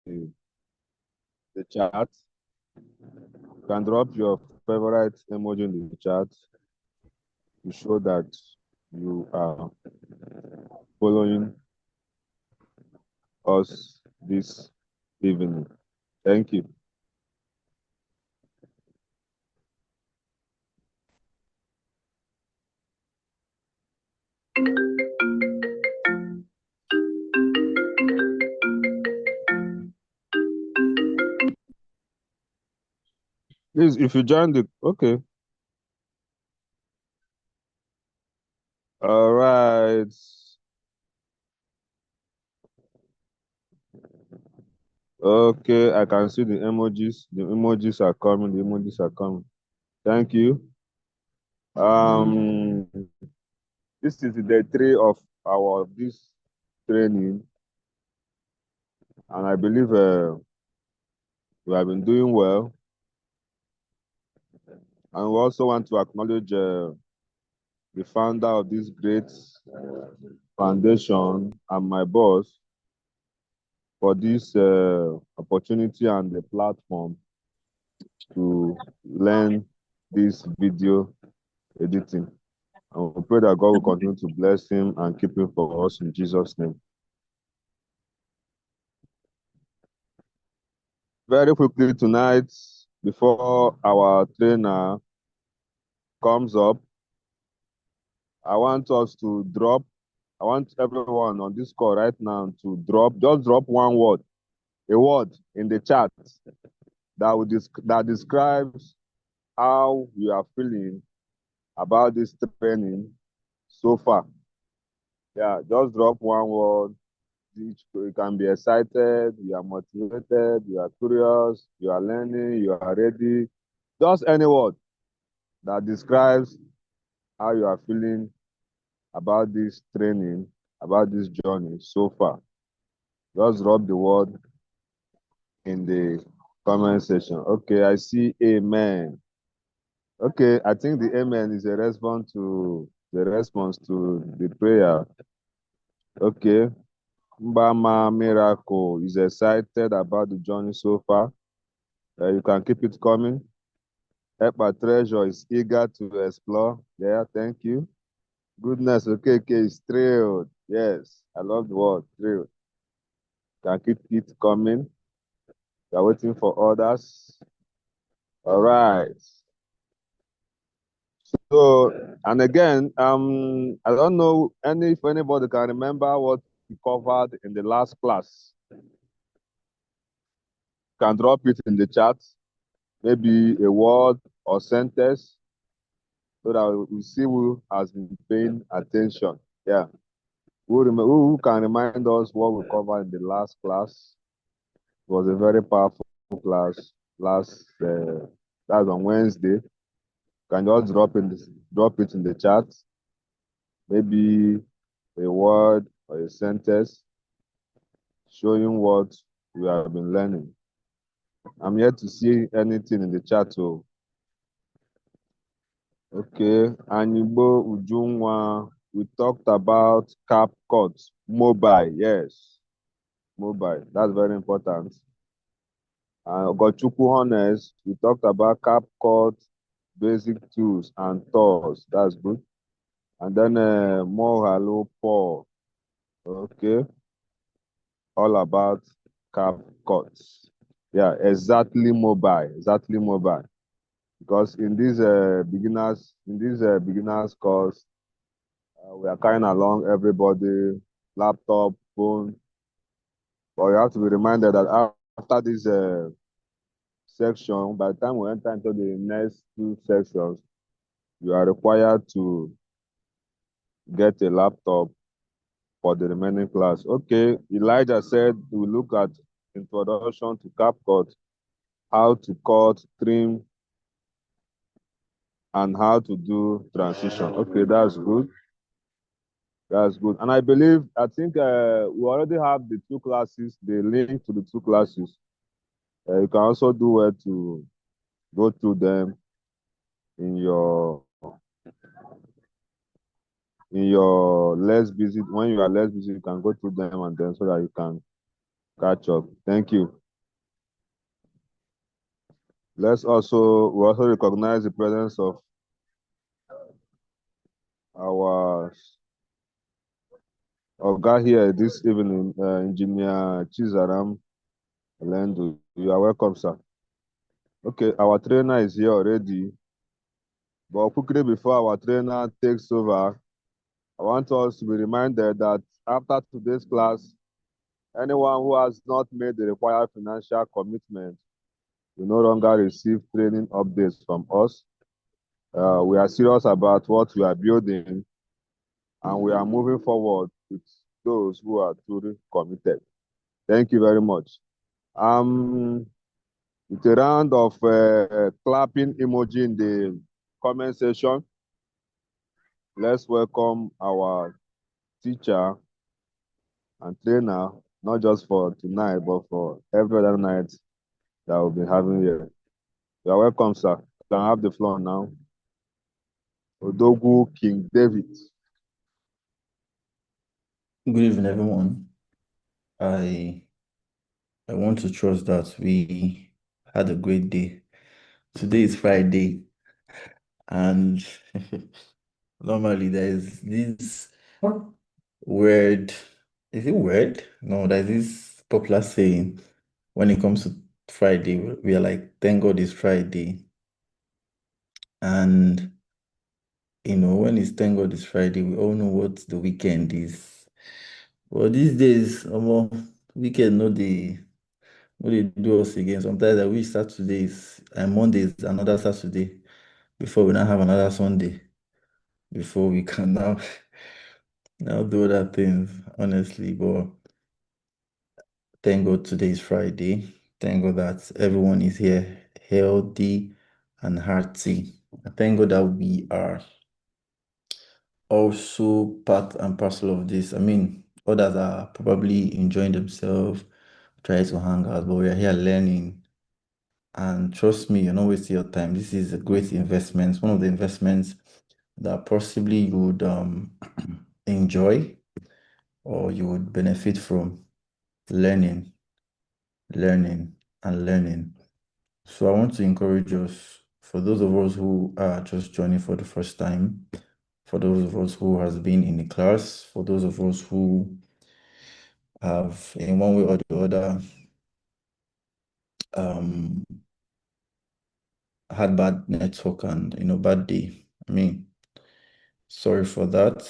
the chat. You can drop your favorite emoji in the chat to show that you are following us this evening. Thank you. Please, if you join the, okay. All right. Okay, I can see the emojis. The emojis are coming. The emojis are coming. Thank you. This is the day 3 of this training, and I believe we have been doing well. And we also want to acknowledge the founder of this great foundation and my boss for this opportunity and the platform to learn this video editing. And we pray that God will continue to bless him and keep him for us in Jesus' name. Very quickly tonight, before our trainer comes up, I want everyone on this call right now to just drop one word, a word in the chat that describes how you are feeling about this training so far. Yeah, just drop one word. You can be excited, you are motivated, you are curious, you are learning, you are ready. Just any word that describes how you are feeling about this training, about this journey so far. Just drop the word in the comment section. Okay, I see amen. Okay, I think the amen is a response to the prayer. Okay. Mbama Miracle is excited about the journey so far. You can keep it coming. Epa Treasure is eager to explore. Yeah, thank you. Goodness, okay, is thrilled. Yes, I love the word, thrilled. Can keep it coming. You're waiting for others. All right. So, and again, I don't know if anybody can remember what we covered in the last class. Can drop it in the chat. Maybe a word or sentence so that we see who has been paying attention. Yeah. Who can remind us what we covered in the last class? It was a very powerful class. That's on Wednesday. Can just drop it in the chat. Maybe a word or a sentence showing what we have been learning. I'm yet to see anything in the chat. So, okay. Anibo Ujunwa, we talked about CapCut mobile. Yes, mobile. That's very important. Gochukwu Honest, we talked about CapCut basic tools and tools. That's good. And then Mohalo Paul. Okay. All about CapCut. Yeah, exactly mobile. Exactly mobile. Because in this beginners course, we are carrying along everybody, laptop, phone. But you have to be reminded that after this section, by the time we enter into the next 2 sections, you are required to get a laptop for the remaining class. Okay, Elijah said we look at introduction to CapCut, how to cut, trim, and how to do transition. Okay, that's good. That's good. And I think we already have the 2 classes, the link to the 2 classes. You can also do well to go through them in your less busy. When you are less busy, you can go through them and then so that you can catch up. Thank you. We also recognize the presence of our Oga here this evening, Engineer Chizaram Lendu. You are welcome, sir. Okay, our trainer is here already. But quickly before our trainer takes over, I want us to be reminded that after today's class, anyone who has not made the required financial commitment will no longer receive training updates from us. We are serious about what we are building, and we are moving forward with those who are truly committed. Thank you very much. With a round of clapping emoji in the comment section, let's welcome our teacher and trainer, not just for tonight, but for every other night that we'll be having here. You are welcome, sir. You can have the floor now. Odogu King David. Good evening, everyone. I I want to trust that we had a great day. Today is Friday, and normally there's this word. Is it word? No, there's this popular saying when it comes to Friday. We are like, thank God it's Friday. And when it's thank God it's Friday, we all know what the weekend is. But these days, weekend no dey. What they do us again. Sometimes I wish Saturdays and Mondays another Saturday before we now have another Sunday before we can now now do other things, honestly. But thank God today is Friday. Thank God that everyone is here healthy and hearty. Thank God that we are also part and parcel of this. I mean, others are probably enjoying themselves, trying to hang out, but we are here learning. And trust me, you're not wasting your time. This is a great investment, one of the investments that possibly you would enjoy or you would benefit from learning, learning, and learning. So I want to encourage us, for those of us who are just joining for the first time, for those of us who has been in the class, for those of us who have in one way or the other um, had bad network and bad day. I mean, sorry for that.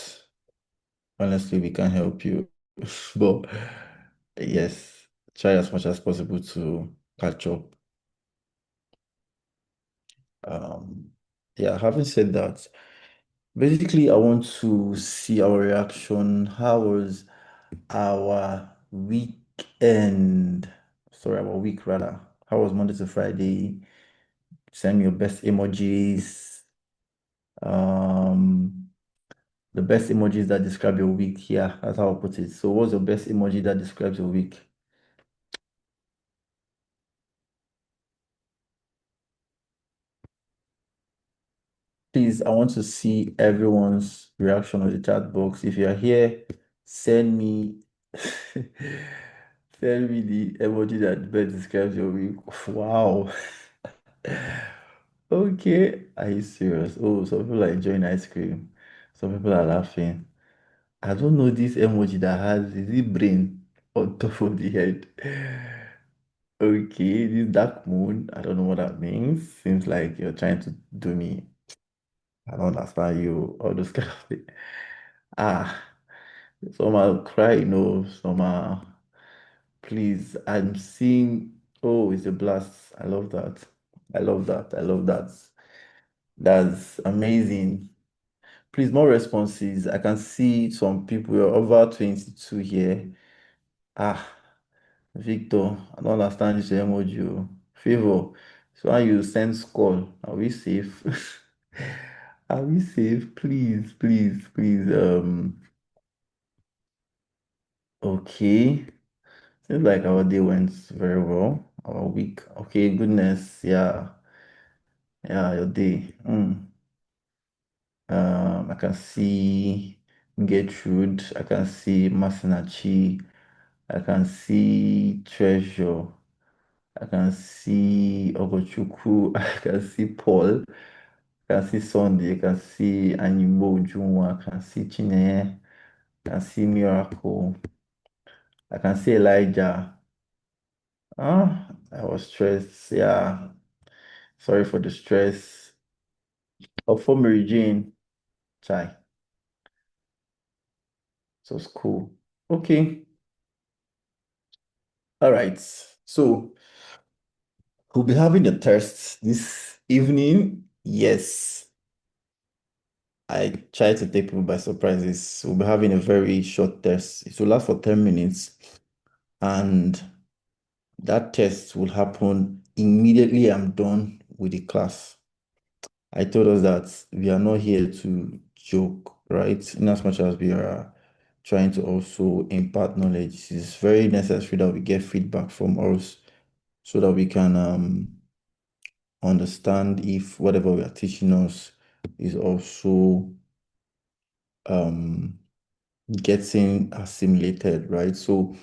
Honestly, we can't help you. But yes, try as much as possible to catch up. Um, yeah, having said that, basically, I want to see our reaction. How was our weekend? Sorry, our week rather. How was Monday to Friday? Send me your best emojis. Um, the best emojis that describe your week. Yeah, that's how I put it. So, what's your best emoji that describes your week? Please, I want to see everyone's reaction on the chat box. If you're here, send me send me the emoji that best describes your week. Wow. Okay. Are you serious? Oh, some people are enjoying ice cream. Some people are laughing. I don't know this emoji that has is it brain on top of the head. Okay, this dark moon. I don't know what that means. Seems like you're trying to do me. I don't understand you, all those kind of things. Ah, some are crying, no, some are, please, I'm seeing, oh, it's a blast. I love that. I love that. I love that. That's amazing. Please, more responses. I can see some people, you're over 22 here. Ah, Victor, I don't understand this emoji. Oh. Favor, so how you send call? Are we safe? Are we safe? Please, please, please. Okay. Seems like our day went very well. Our week. Okay, goodness. Yeah. Yeah, your day. I can see Gertrude. I can see Masinachi. I can see Treasure. I can see Ogochukwu. I can see Paul. I can see Sunday. I can see Animo Junwa. I can see Chineye. I can see Miracle. I can see Elijah. I was stressed. Yeah. Sorry for the stress. For Mary Jane. Chai. So it's cool. Okay. All right. So we'll be having a test this evening. Yes. I try to take people by surprises. We'll be having a very short test. It will last for 10 minutes. And that test will happen immediately I'm done with the class. I told us that we are not here to joke, right? In as much as we are trying to also impart knowledge, it's very necessary that we get feedback from us so that we can understand if whatever we are teaching us is also um, getting assimilated, right? So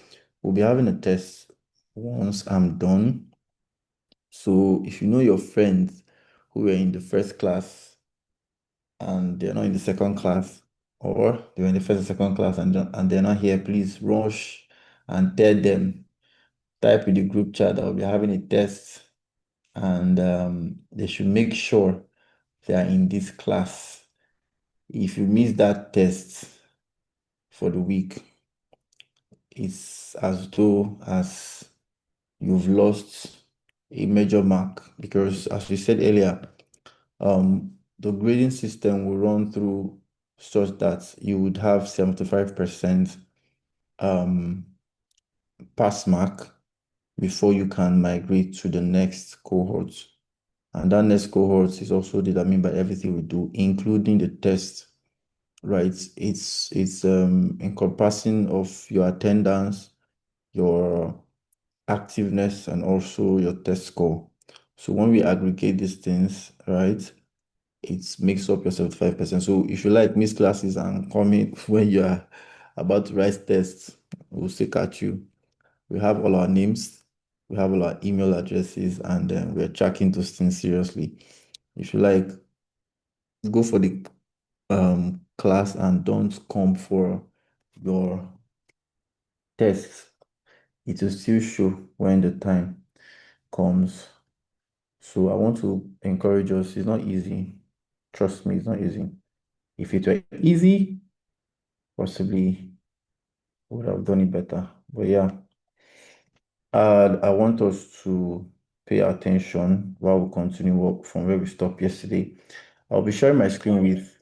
we'll be having a test once I'm done. So if you know your friends who were in the first class and they're not in the second class, or they're in the first and second class and they're not here, please rush and tell them, type in the group chat that we'll be having a test and they should make sure they are in this class. If you miss that test for the week, it's as though as you've lost a major mark because as we said earlier, the grading system will run through such that you would have 75% um, pass mark before you can migrate to the next cohort. And that next cohort is also determined by everything we do, including the test, right? It's encompassing of your attendance, your activeness, and also your test score. So when we aggregate these things, right, it makes up your 75%. So if you like miss classes and come in when you are about to write tests, we'll still catch you. We have all our names, we have all our email addresses, and we're tracking those things seriously. If you like, go for the class and don't come for your tests. It will still show when the time comes. So I want to encourage us. It's not easy. Trust me, it's not easy. If it were easy, possibly would have done it better. But yeah, I want us to pay attention while we continue work from where we stopped yesterday. I'll be sharing my screen with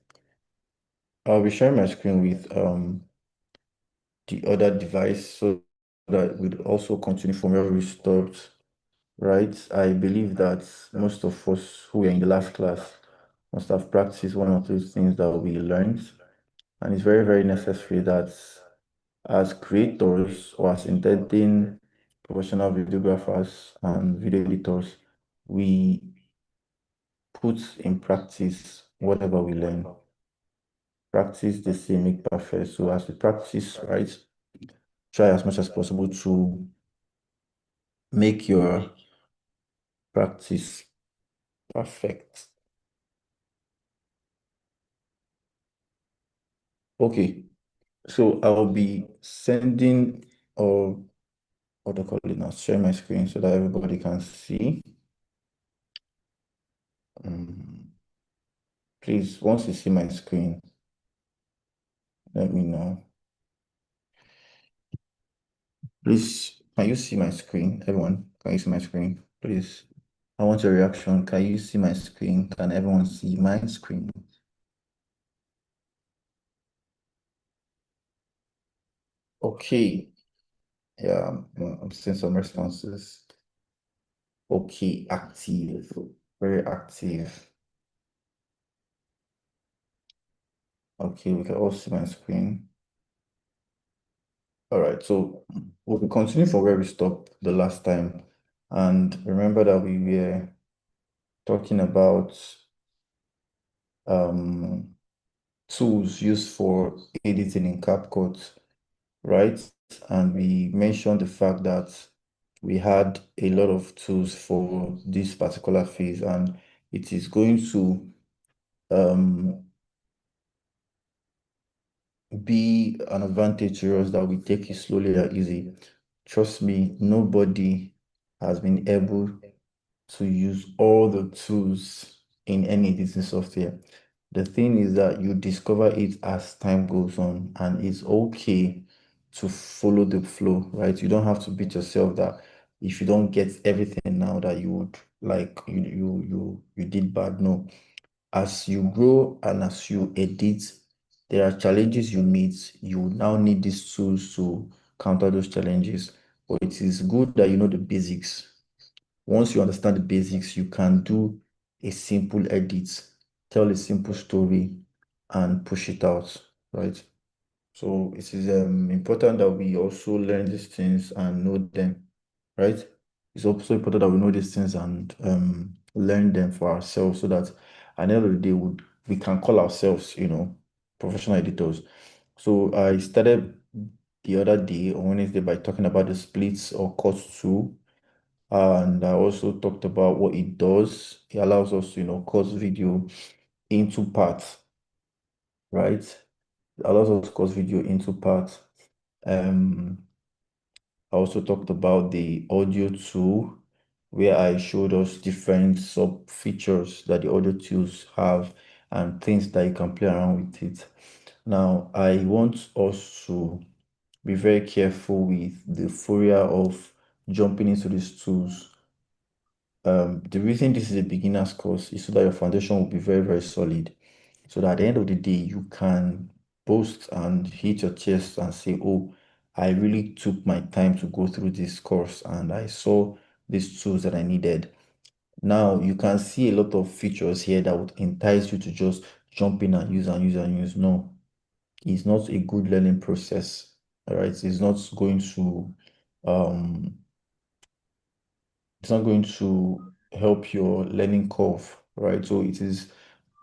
I'll be sharing my screen with the other device so that we'll also continue from where we stopped, right? I believe that most of us who were in the last class must have practiced one of those things that we learned. And it's very, very necessary that as creators or as intending professional videographers and video editors, we put in practice whatever we learn. Practice the same, make perfect. So as we practice, right, try as much as possible to make your practice perfect. Okay, so I'll be sending or what do I call it now? Share my screen so that everybody can see. Um, please, once you see my screen, let me know. Please, can you see my screen? Everyone, can you see my screen? Please. I want a reaction. Can you see my screen? Can everyone see my screen? Okay. Yeah, I'm seeing some responses. Okay, active. Very active. Okay, we can all see my screen. All right, so we'll continue from where we stopped the last time. And remember that we were talking about um, tools used for editing in CapCut. right? And we mentioned the fact that we had a lot of tools for this particular phase, and it is going to um, be an advantage to us that we take it slowly and easy. Trust me, nobody has been able to use all the tools in any editing software. The thing is that you discover it as time goes on, and it's okay to follow the flow, right? You don't have to beat yourself that if you don't get everything now that you would like you did bad. No, as you grow and as you edit, there are challenges you meet. You now need these tools to counter those challenges. But it is good that you know the basics. Once you understand the basics, you can do a simple edit, tell a simple story, and push it out, right? So it is important that we also learn these things and know them, right? It's also important that we know these things and learn them for ourselves so that at the end of the day, we can call ourselves, professional editors. So I started the other day on Wednesday by talking about the splits or cuts tool. And I also talked about what it does. It allows us to, cut video into parts, right? It allows us to cut video into parts. Um, I also talked about the audio tool where I showed us different sub features that the audio tools have and things that you can play around with it. Now, I want us to be very careful with the euphoria of jumping into these tools. The reason this is a beginner's course is so that your foundation will be very, very solid. So that at the end of the day, you can boast and hit your chest and say, oh, I really took my time to go through this course and I saw these tools that I needed. Now you can see a lot of features here that would entice you to just jump in and use and use and use. No, it's not a good learning process. All right. Um, it's not going to help your learning curve, right? So it is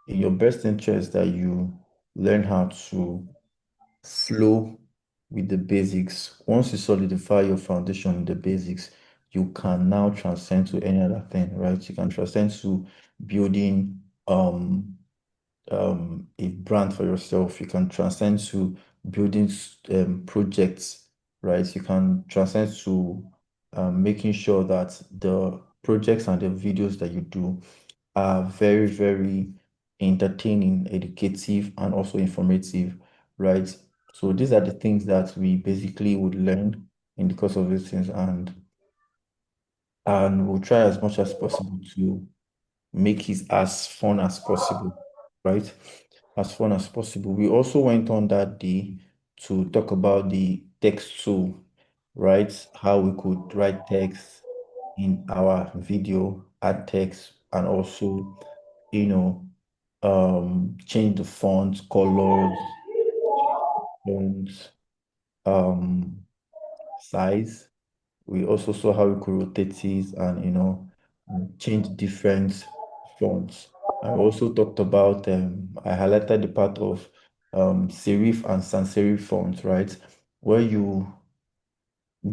in your best interest that you learn how to flow with the basics. Once you solidify your foundation in the basics, you can now transcend to any other thing, right? You can transcend to building a brand for yourself. You can transcend to building projects, right? You can transcend to making sure that the projects and the videos that you do are very, very entertaining, educative, and also informative, right? So these are the things that we basically would learn in the course of these things, and we'll try as much as possible to make it as fun as possible, right? As fun as possible. We also went on that day to talk about the text tool, right? How we could write text in our video, add text, and also, you know, change the font, colors, fonts, um, size. We also saw how we could rotate it and change different fonts. I also talked about I highlighted the part of serif and sans serif fonts, right? Where you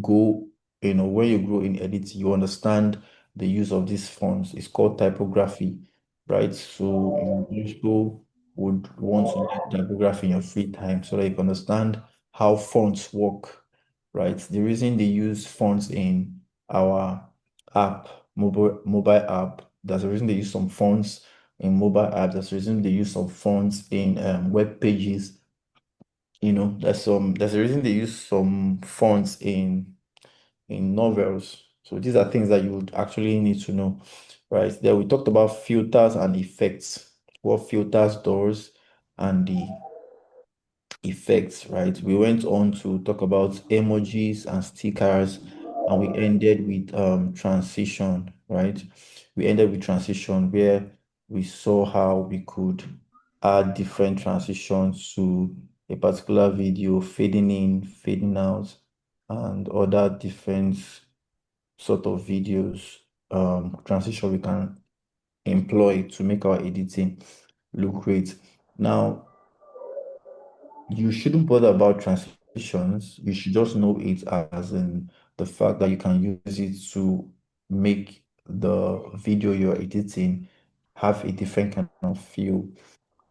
go, when you grow in editing, you understand the use of these fonts. It's called typography, right? So you also would want to learn typography in your free time so that you can understand how fonts work, right? The reason they use fonts in our app, mobile app, there's a reason they use some fonts in mobile apps. There's a reason they use some fonts in web pages. There's a reason they use some fonts in novels. So these are things that you would actually need to know, right? Then we talked about filters and effects, what filters does and the effects, right? We went on to talk about emojis and stickers, and we ended with transition, right? We ended with transition where we saw how we could add different transitions to a particular video, fading in, fading out, and other different sort of videos, transition we can employ to make our editing look great. Now, you shouldn't bother about transition transitions, you should just know it as in the fact that you can use it to make the video you're editing have a different kind of feel.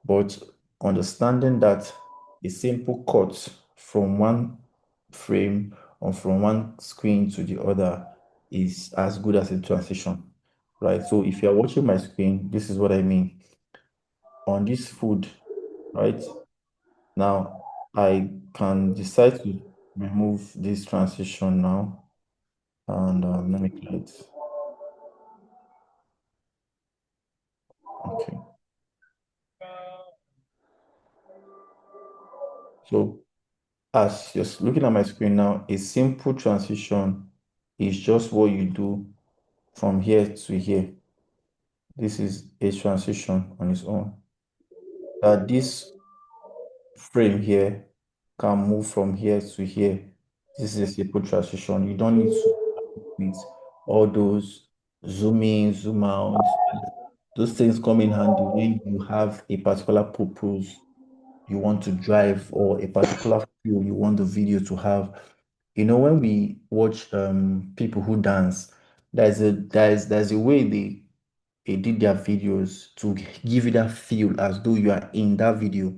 But understanding that a simple cut from one frame or from one screen to the other is as good as a transition, right? So if you're watching my screen, this is what I mean. On this food, right? Now I can decide to remove this transition now, and let me clear it. Okay. So as you're looking at my screen now, a simple transition is just what you do from here to here. This is a transition on its own. This frame here can move from here to here. This is a simple transition. You don't need to with all those zoom in, zoom out. Those things come in handy when you have a particular purpose you want to drive or a particular feel you want the video to have. You know, when we watch people who dance, there's a way they edit their videos to give you that feel as though you are in that video.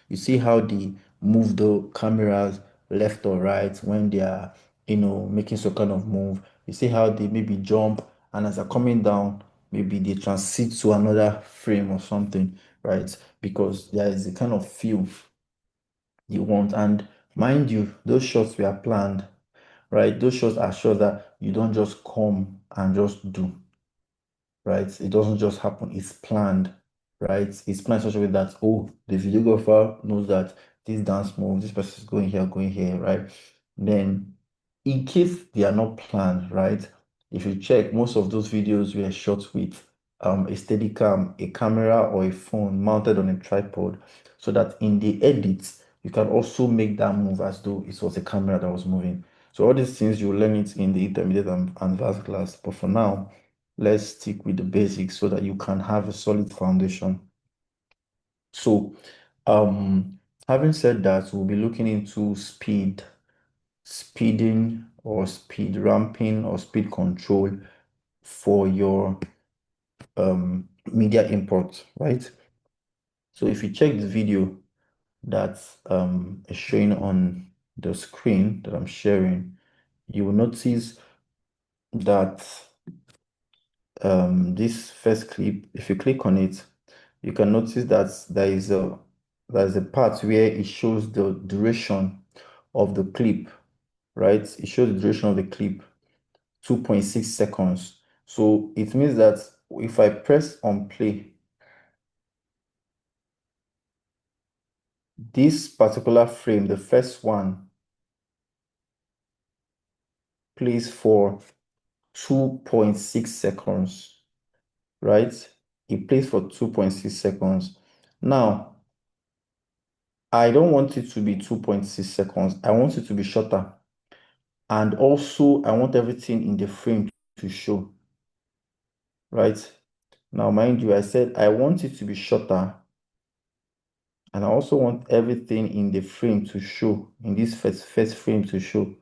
You see how they move the cameras left or right when they are, making some kind of move. You see how they maybe jump, and as they're coming down, maybe they transit to another frame or something, right? Because there is a kind of feel you want. And mind you, those shots were planned, right? Those shots are shots that you don't just come and just do, right? It doesn't just happen, it's planned, right? It's planned in such a way that, oh, the videographer knows that this dance move, this person is going here, right? Then, in case they are not planned, right? If you check, most of those videos were shot with a steady cam, a camera or a phone mounted on a tripod, so that in the edits, you can also make that move as though it was a camera that was moving. So all these things, you learn it in the intermediate and advanced class. But for now, let's stick with the basics so that you can have a solid foundation. So, having said that, we'll be looking into speeding or speed ramping or speed control for your media import, right? So if you check the video that is showing on the screen that I'm sharing, you will notice that this first clip, if you click on it, you can notice that there is a part where it shows the duration of the clip, right? It shows the duration of the clip, 2.6 seconds. So it means that if I press on play, this particular frame, the first one, plays for 2.6 seconds, right? It plays for 2.6 seconds. Now, I don't want it to be 2.6 seconds. I want it to be shorter. And also, I want everything in the frame to show, right? Now, mind you, I said I want it to be shorter. And I also want everything in the frame to show, in this first frame to show.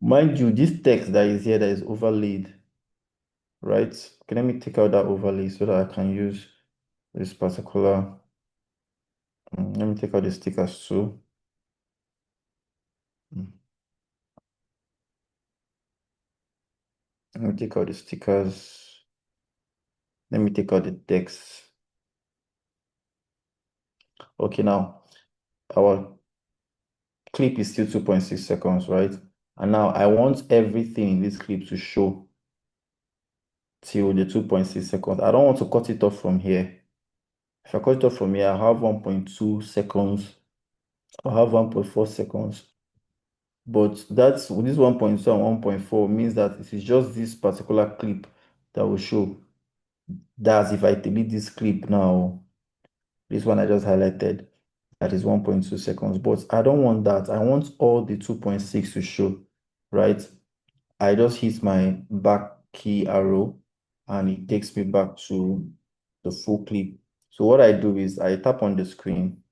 Mind you, this text that is here that is overlaid, right? Okay, let me take out that overlay so that I can use this particular. Let me take out the stickers too. Mm, Let me take out the stickers. Let me take out the text. Okay, now our clip is still 2.6 seconds, right? And now I want everything in this clip to show till the 2.6 seconds. I don't want to cut it off from here. If I cut it off from here, I have 1.2 seconds. I have 1.4 seconds. But that's this 1.2 and 1.4 means that it is just this particular clip that will show. That's if I delete this clip now, this one I just highlighted, that is 1.2 seconds. But I don't want that. I want all the 2.6 to show, right? I just hit my back key arrow and it takes me back to the full clip. So what I do is I tap on the screen,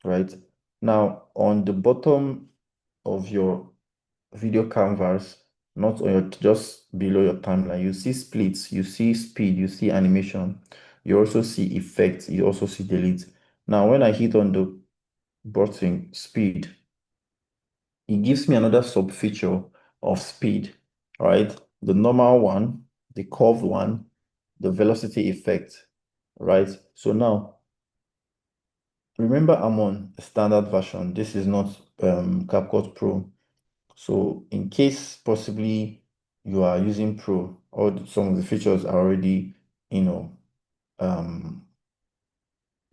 right? Now on the bottom of your video canvas, not on your just below your timeline. You see splits, you see speed, you see animation, you also see effects, you also see delete. Now, when I hit on the button speed, it gives me another sub feature of speed, right? The normal one, the curved one, the velocity effect, right? So now, remember I'm on a standard version. This is not CapCut Pro. So in case possibly you are using Pro, or some of the features are already, you know, um,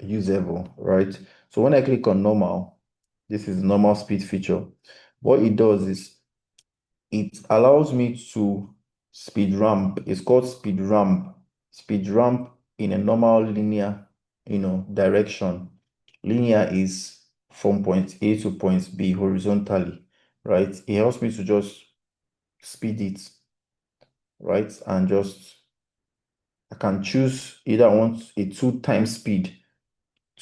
usable, right? So when I click on normal, this is the normal speed feature. What it does is it allows me to speed ramp. It's called speed ramp. Speed ramp in a normal linear, direction. Linear is from point A to point B horizontally, right? It helps me to just speed it, right? And just I can choose either I want a two times speed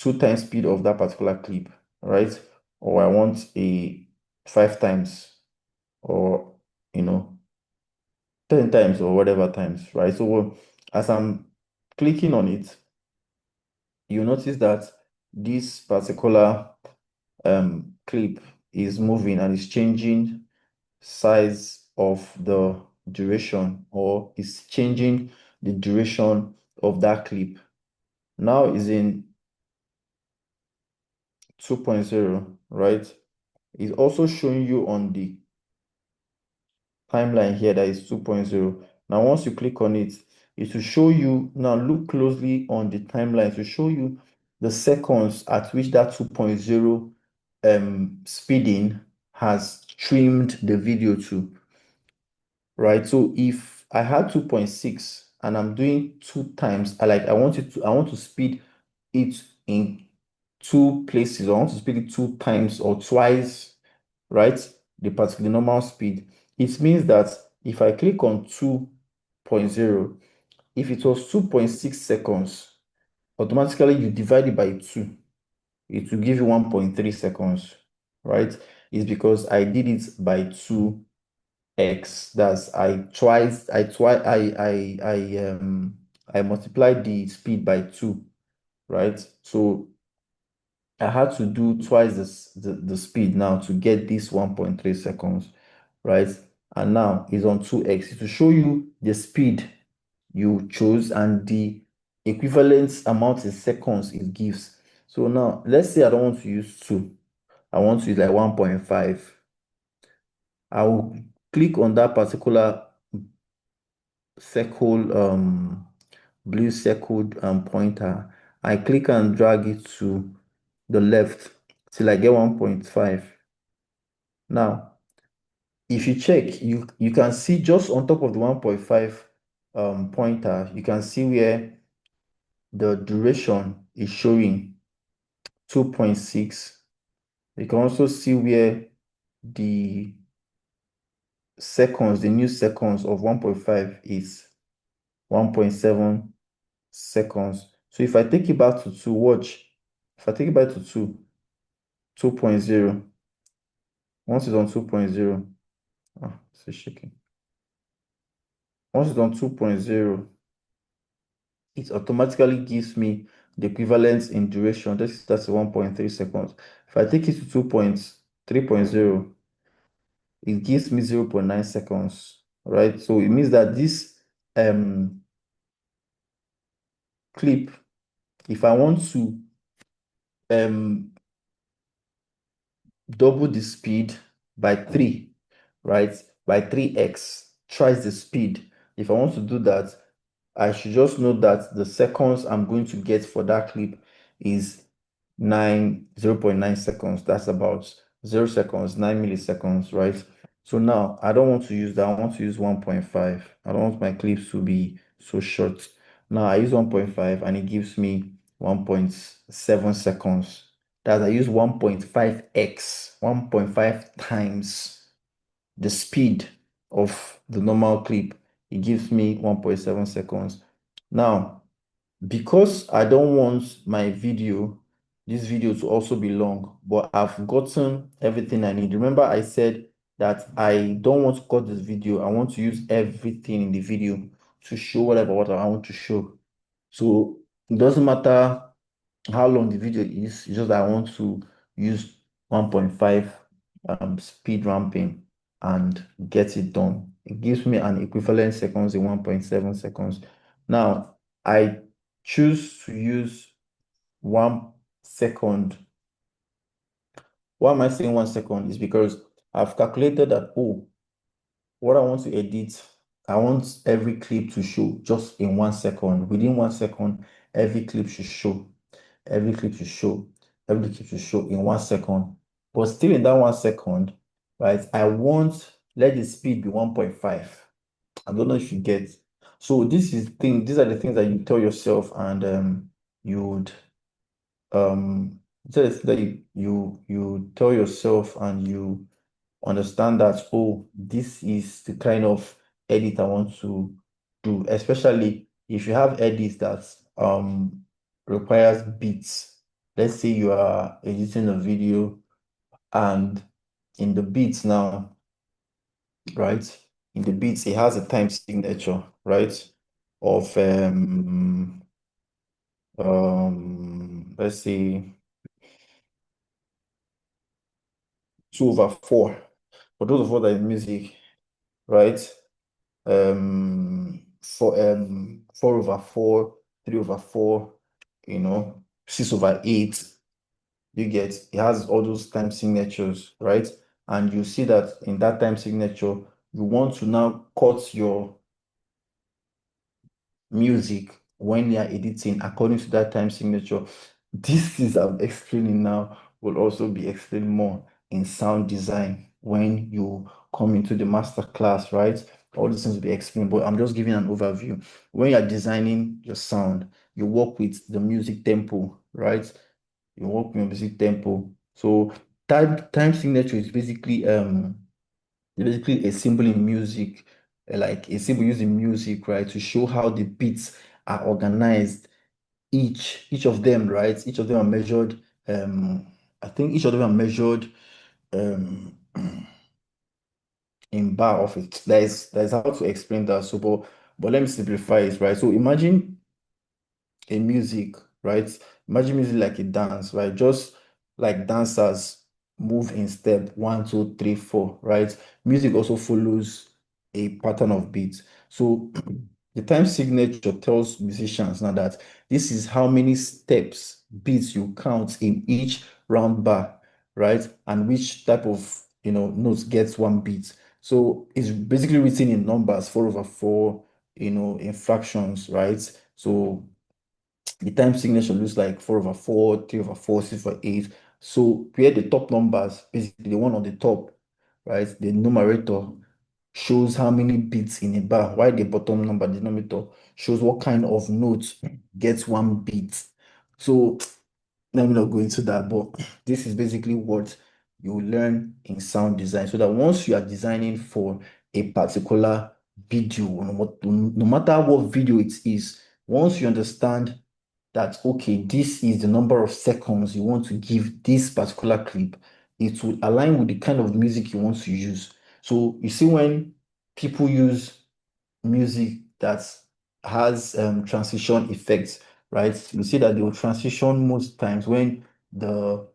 of that particular clip, right? Or I want a five times or you know 10 times or whatever times, right? So as I'm clicking on it, you notice that this particular clip is moving and is changing size of the duration, or is changing the duration of that clip. Now is in 2.0, right? It's also showing you on the timeline here that is 2.0. Now, once you click on it, it will show you, now look closely on the timeline to show you the seconds at which that 2.0 speeding has trimmed the video to, right? So if I had 2.6 and I'm doing two times, I want to speed it in two places. I want to speed it two times or twice, right? The normal speed. It means that if I click on 2.0, if it was 2.6 seconds, automatically you divide it by 2. It will give you 1.3 seconds, right? It's because I did it by 2x. That's I multiplied the speed by 2, right? So I had to do twice the speed now to get this 1.3 seconds, right? And now it's on 2x to show you the speed you chose and the equivalent amount in seconds it gives. So now let's say I don't want to use 2. I want to use like 1.5. I will click on that particular circle, blue circled pointer. I click and drag it to the left till I get 1.5. Now, if you check, you can see just on top of the 1.5 pointer, you can see where the duration is showing 2.6. You can also see where the seconds, the new seconds of 1.5 is 1.7 seconds. So if I take it back to 2, watch. If I take it back to 2.0, once it's on 2.0, it's shaking. Once it's on 2.0, it automatically gives me the equivalent in duration. That's 1.3 seconds. If I take it to 2.3.0, it gives me 0.9 seconds, right? So it means that this um, clip, if I want to um, double the speed by 3, right? By 3x, twice the speed. If I want to do that, I should just know that the seconds I'm going to get for that clip is 0.9 seconds. That's about 0 seconds, 9 milliseconds, right? So now I don't want to use that. I want to use 1.5. I don't want my clips to be so short. Now I use 1.5 and it gives me 1.7 seconds. That I use 1.5x, 1.5 times the speed of the normal clip. It gives me 1.7 seconds. Now, because I don't want my video this video to also be long, but I've gotten everything I need. Remember, I said that I don't want to cut this video. I want to use everything in the video to show what I want to show. So it doesn't matter how long the video is, it's just that I want to use 1.5 speed ramping and get it done. It gives me an equivalent seconds in 1.7 seconds. Now, I choose to use 1 second. Why am I saying 1 second? Is because I've calculated that, oh, what I want to edit, I want every clip to show just in 1 second. Within 1 second, every clip should show. Every clip should show. Every clip should show in 1 second. But still in that 1 second, right? I want let the speed be 1.5. I don't know if you get. So these are the things that you tell yourself, and you would these are the things that you tell yourself, and you understand that, oh, this is the kind of edit I want to do, especially if you have edits that requires beats. Let's say you are editing a video, and in the beats now, right? In the beats, it has a time signature, right? Of let's say 2/4. For those of us that in music, right? 4/4, 3/4, 6/8. You get it has all those time signatures, right? And you see that in that time signature, you want to now cut your music when you're editing according to that time signature. This is I'm explaining now will also be explained more in sound design when you come into the master class, right? All these things will be explained, but I'm just giving an overview. When you're designing your sound, you work with the music tempo, right? You work with music tempo. So time signature is basically a symbol in music, like a symbol used in music, right, to show how the beats are organized. Each of them, right? Each of them are measured. I think each of them are measured um in bar of it. There's how to explain that. So, but let me simplify it, right? So imagine a music, right? Imagine music like a dance, right? Just like dancers move in step 1, 2, 3, 4, right? Music also follows a pattern of beats. So the time signature tells musicians now that this is how many steps, beats you count in each round bar, right? And which type of notes gets one beat. So it's basically written in numbers, 4/4, in fractions, right? So the time signature looks like 4/4, 3/4, 6/8. So where the top numbers, basically the one on the top, right? The numerator shows how many beats in a bar, while the bottom number, the denominator, shows what kind of note gets one beat. So let me not go into that, but this is basically what you learn in sound design. So that once you are designing for a particular video, no matter what video it is, once you understand that, okay, this is the number of seconds you want to give this particular clip, it will align with the kind of music you want to use. So you see, when people use music that has transition effects, right? You see that they will transition most times when the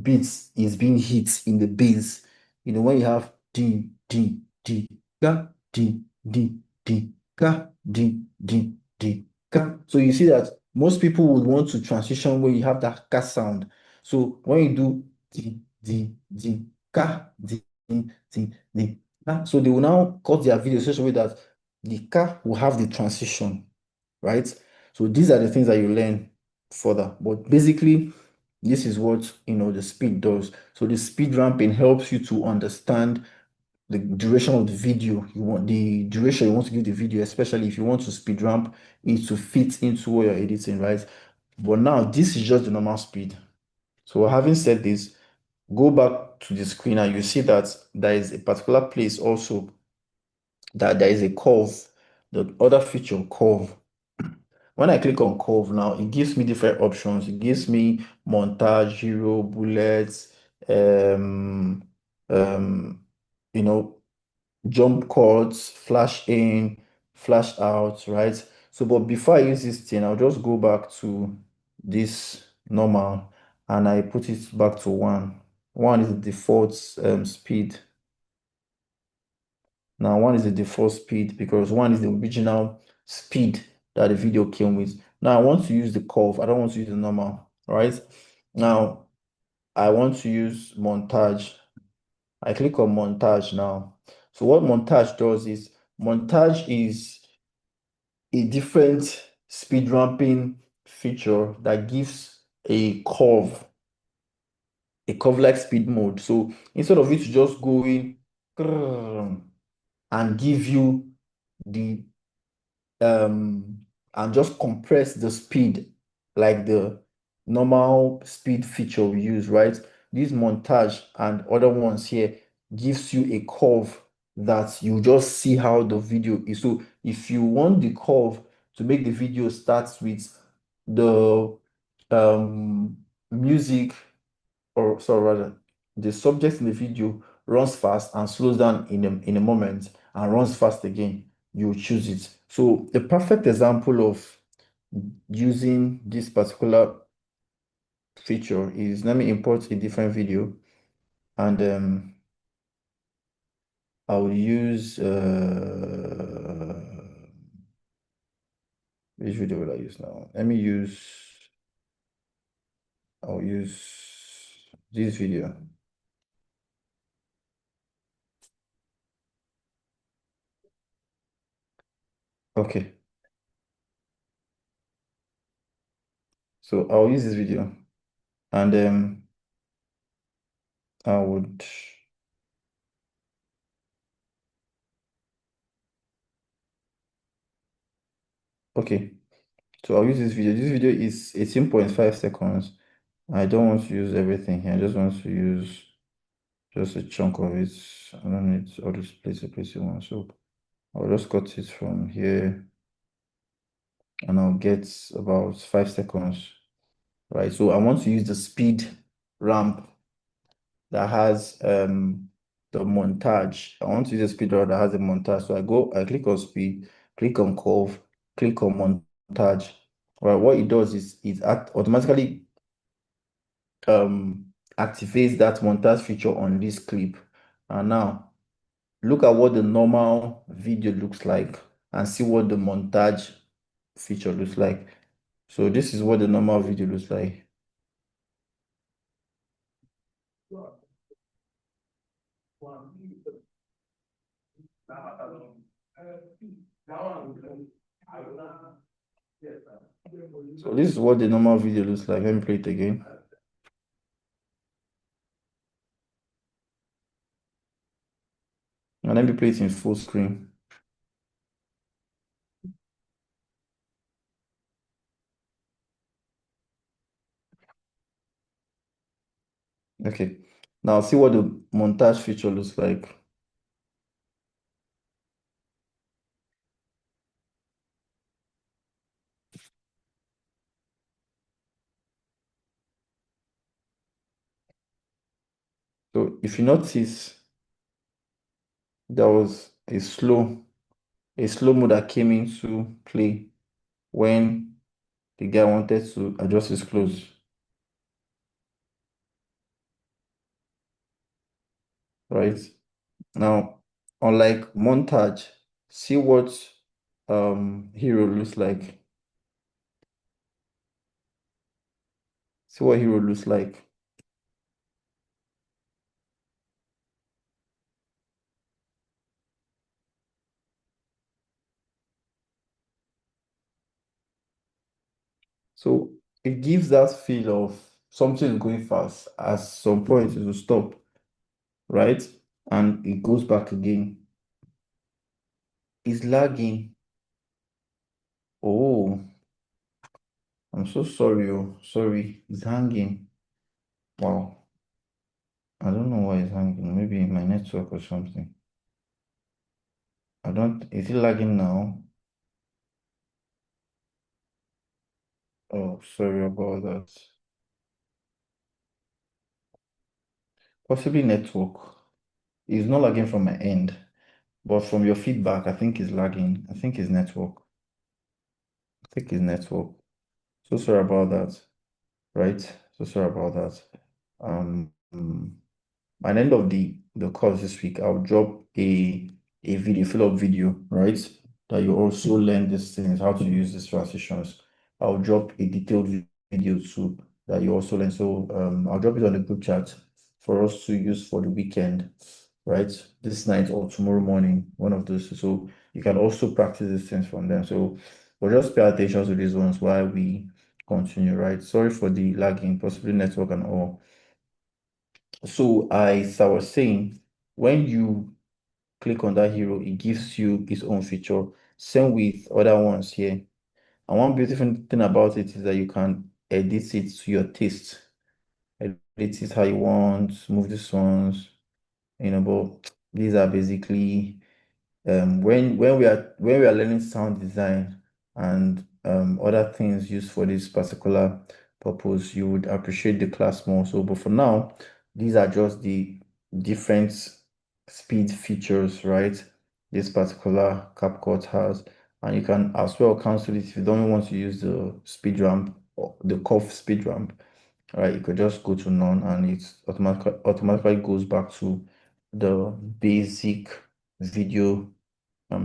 beats is being hit in the bass. When you have D, D, D, ga, D, D, D, ga, D, D, D, ga. So you see that most people would want to transition when you have that ka sound. So when you do D, D, D, ka, D, D, D, ka, so they will now cut their video such a way that the car will have the transition, right? So these are the things that you learn further. But basically, this is what the speed does. So the speed ramping helps you to understand the duration of the video the duration you want to give the video, especially if you want to speed ramp it to fit into what you're editing, right? But now this is just the normal speed. So having said this, go back to the screen and you see that there is a particular place also that there is a curve, the other feature curve. when I click on curve now, it gives me different options. It gives me montage, hero, bullets, um, um, you know, jump cuts, flash in, flash out, right? So, but before I use this thing, I'll just go back to this normal and I put it back to one. One is the default speed. Now, one is the default speed because one is the original speed that the video came with. Now, I want to use the curve. I don't want to use the normal, right? Now, I want to use montage. I click on montage now. So what montage does is montage is a different speed ramping feature that gives a curve like speed mode. So instead of it just going and give you the um and just compress the speed like the normal speed feature we use, right? This montage and other ones here gives you a curve that you just see how the video is. So if you want the curve to make the video start with the music, or sorry, rather, the subject in the video runs fast and slows down in a moment and runs fast again, you choose it. So a perfect example of using this particular feature is, let me import a different video and I'll use which video will I use now? I'll use this video. Okay, so I'll use this video and I would, okay. So I'll use this video. This video is 18.5 seconds. I don't want to use everything here. I just want to use just a chunk of it. I don't need all this place in one. So I'll just cut it from here and I'll get about 5 seconds. Right. So I want to use the speed ramp that has the montage. I want to use a speed ramp that has a montage. So I click on speed, click on curve, click on montage. Right. What it does is it automatically um activates that montage feature on this clip. And now look at what the normal video looks like and see what the montage feature looks like. So this is what the normal video looks like. So this is what the normal video looks like. Let me play it again. And let me play it in full screen. Okay. Now see what the montage feature looks like. So if you notice, there was a slow-mo that came into play when the guy wanted to adjust his clothes, right? Now, unlike montage, see what hero looks like. See what hero looks like. So it gives that feel of something is going fast. At some point it will stop, right? And it goes back again. It's lagging. Oh, I'm so sorry. Oh, sorry. It's hanging. Wow. I don't know why it's hanging. Maybe my network or something. I don't, is it lagging now? Oh, sorry about that. Possibly network. It's not lagging from my end, but from your feedback, I think it's lagging. I think it's network. I think it's network. So sorry about that. Right? So sorry about that. Mm, By the end of the course this week, I'll drop a video, fill up video, right? That you also learn these things, how to use these transitions. I'll drop a detailed video too that you also learn. So I'll drop it on the group chat for us to use for the weekend, right? This night or tomorrow morning, one of those. So you can also practice these things from them. So we'll just pay attention to these ones while we continue, right? Sorry for the lagging, possibly network and all. So as I was saying, when you click on that hero, it gives you its own feature. Same with other ones here. And one beautiful thing about it is that you can edit it to your taste. Edit it how you want, move these ones, but these are basically when we are learning sound design and other things used for this particular purpose, you would appreciate the class more. So, but for now, these are just the different speed features, right? This particular CapCut has, and you can as well cancel it if you don't want to use the speed ramp or the curve speed ramp. Right, you could just go to none and it automatically goes back to the basic video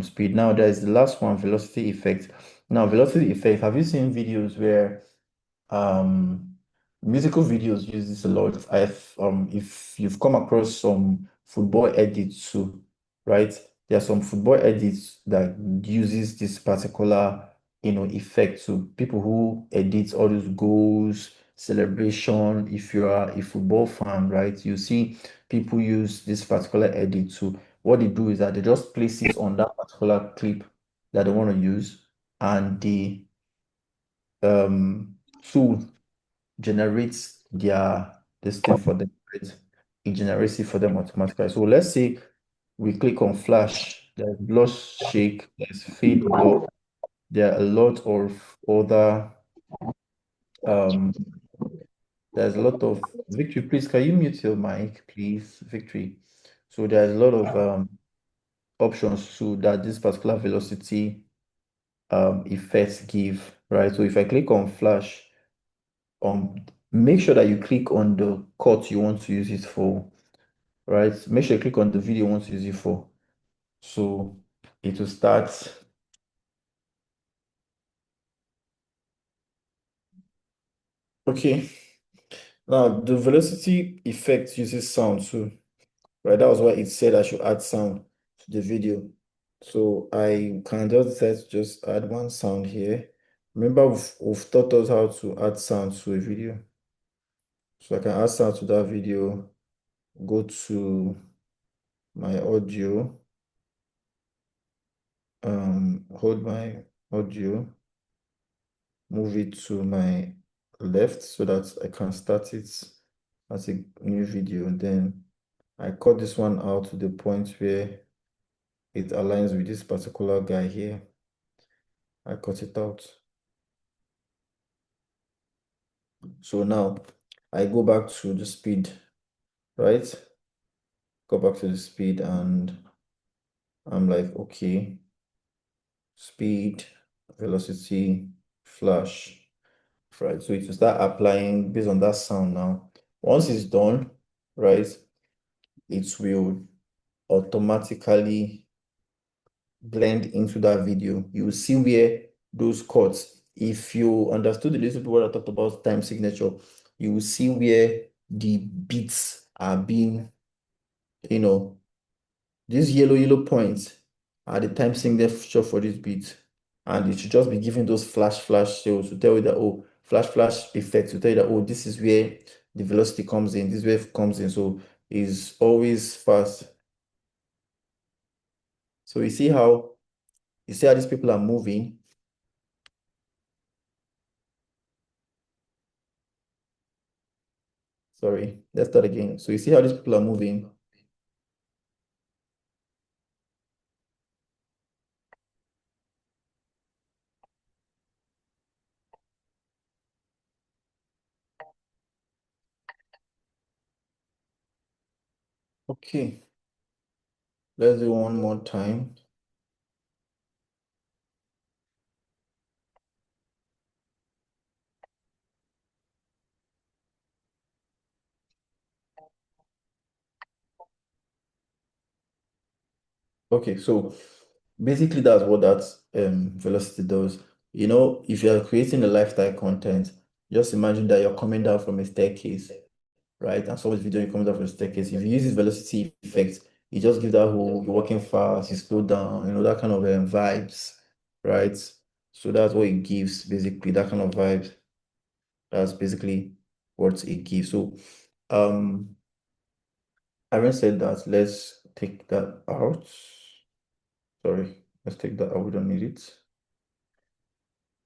speed. Now there's the last one, velocity effect. Now, velocity effect, have you seen videos where um, musical videos use this a lot. If you've come across some football edits too, right? There are some football edits that uses this particular, effect. So people who edit all those goals, celebration. If you are a football fan, right, you see people use this particular edit too. What they do is that they just place it on that particular clip that they want to use, and the tool generates this thing for them, right? It generates it for them automatically. So let's say we click on flash, there's blush shake, there's fade blur, there are a lot of other um there's a lot of Victory, please can you mute your mic, please, Victory? So there's a lot of options so that this particular velocity effects give, right? So if I click on flash, make sure that you click on the cut you want to use it for, right? Make sure you click on the video you want to use it for. So it will start. Okay. Now the velocity effect uses sound too, right? That was why it said I should add sound to the video. So I can just decide to just add one sound here. Remember, we've taught us how to add sound to a video. So I can add sound to that video, go to my audio, hold my audio, move it to my left so that I can start it as a new video. And then I cut this one out to the point where it aligns with this particular guy here. I cut it out. So now I go back to the speed, right? Go back to the speed and I'm like, okay, speed, velocity, flash, right? So it will start applying based on that sound now. Once it's done, right, it will automatically blend into that video. You will see where those cuts, if you understood a little bit what I talked about time signature, you will see where the beats are being, you know, these yellow points are the time signature for this beat. And it should just be giving those flash sales to tell you that, oh, flash effect to tell you that, oh, this is where the velocity comes in, this wave comes in. So it's always fast. So you see how these people are moving. Sorry, let's start again. So you see how these people are moving. Okay, let's do one more time. Okay, so basically that's what that velocity does. You know, if you are creating a lifestyle content, just imagine that you're coming down from a staircase, right? And someone's video you coming down from a staircase. If you use this velocity effect, you just give that whole you're walking fast, you slow down, that kind of vibes, right? So that's what it gives, basically, that kind of vibe. That's basically what it gives. So having said that, let's take that out. Sorry, let's take that out. We don't need it.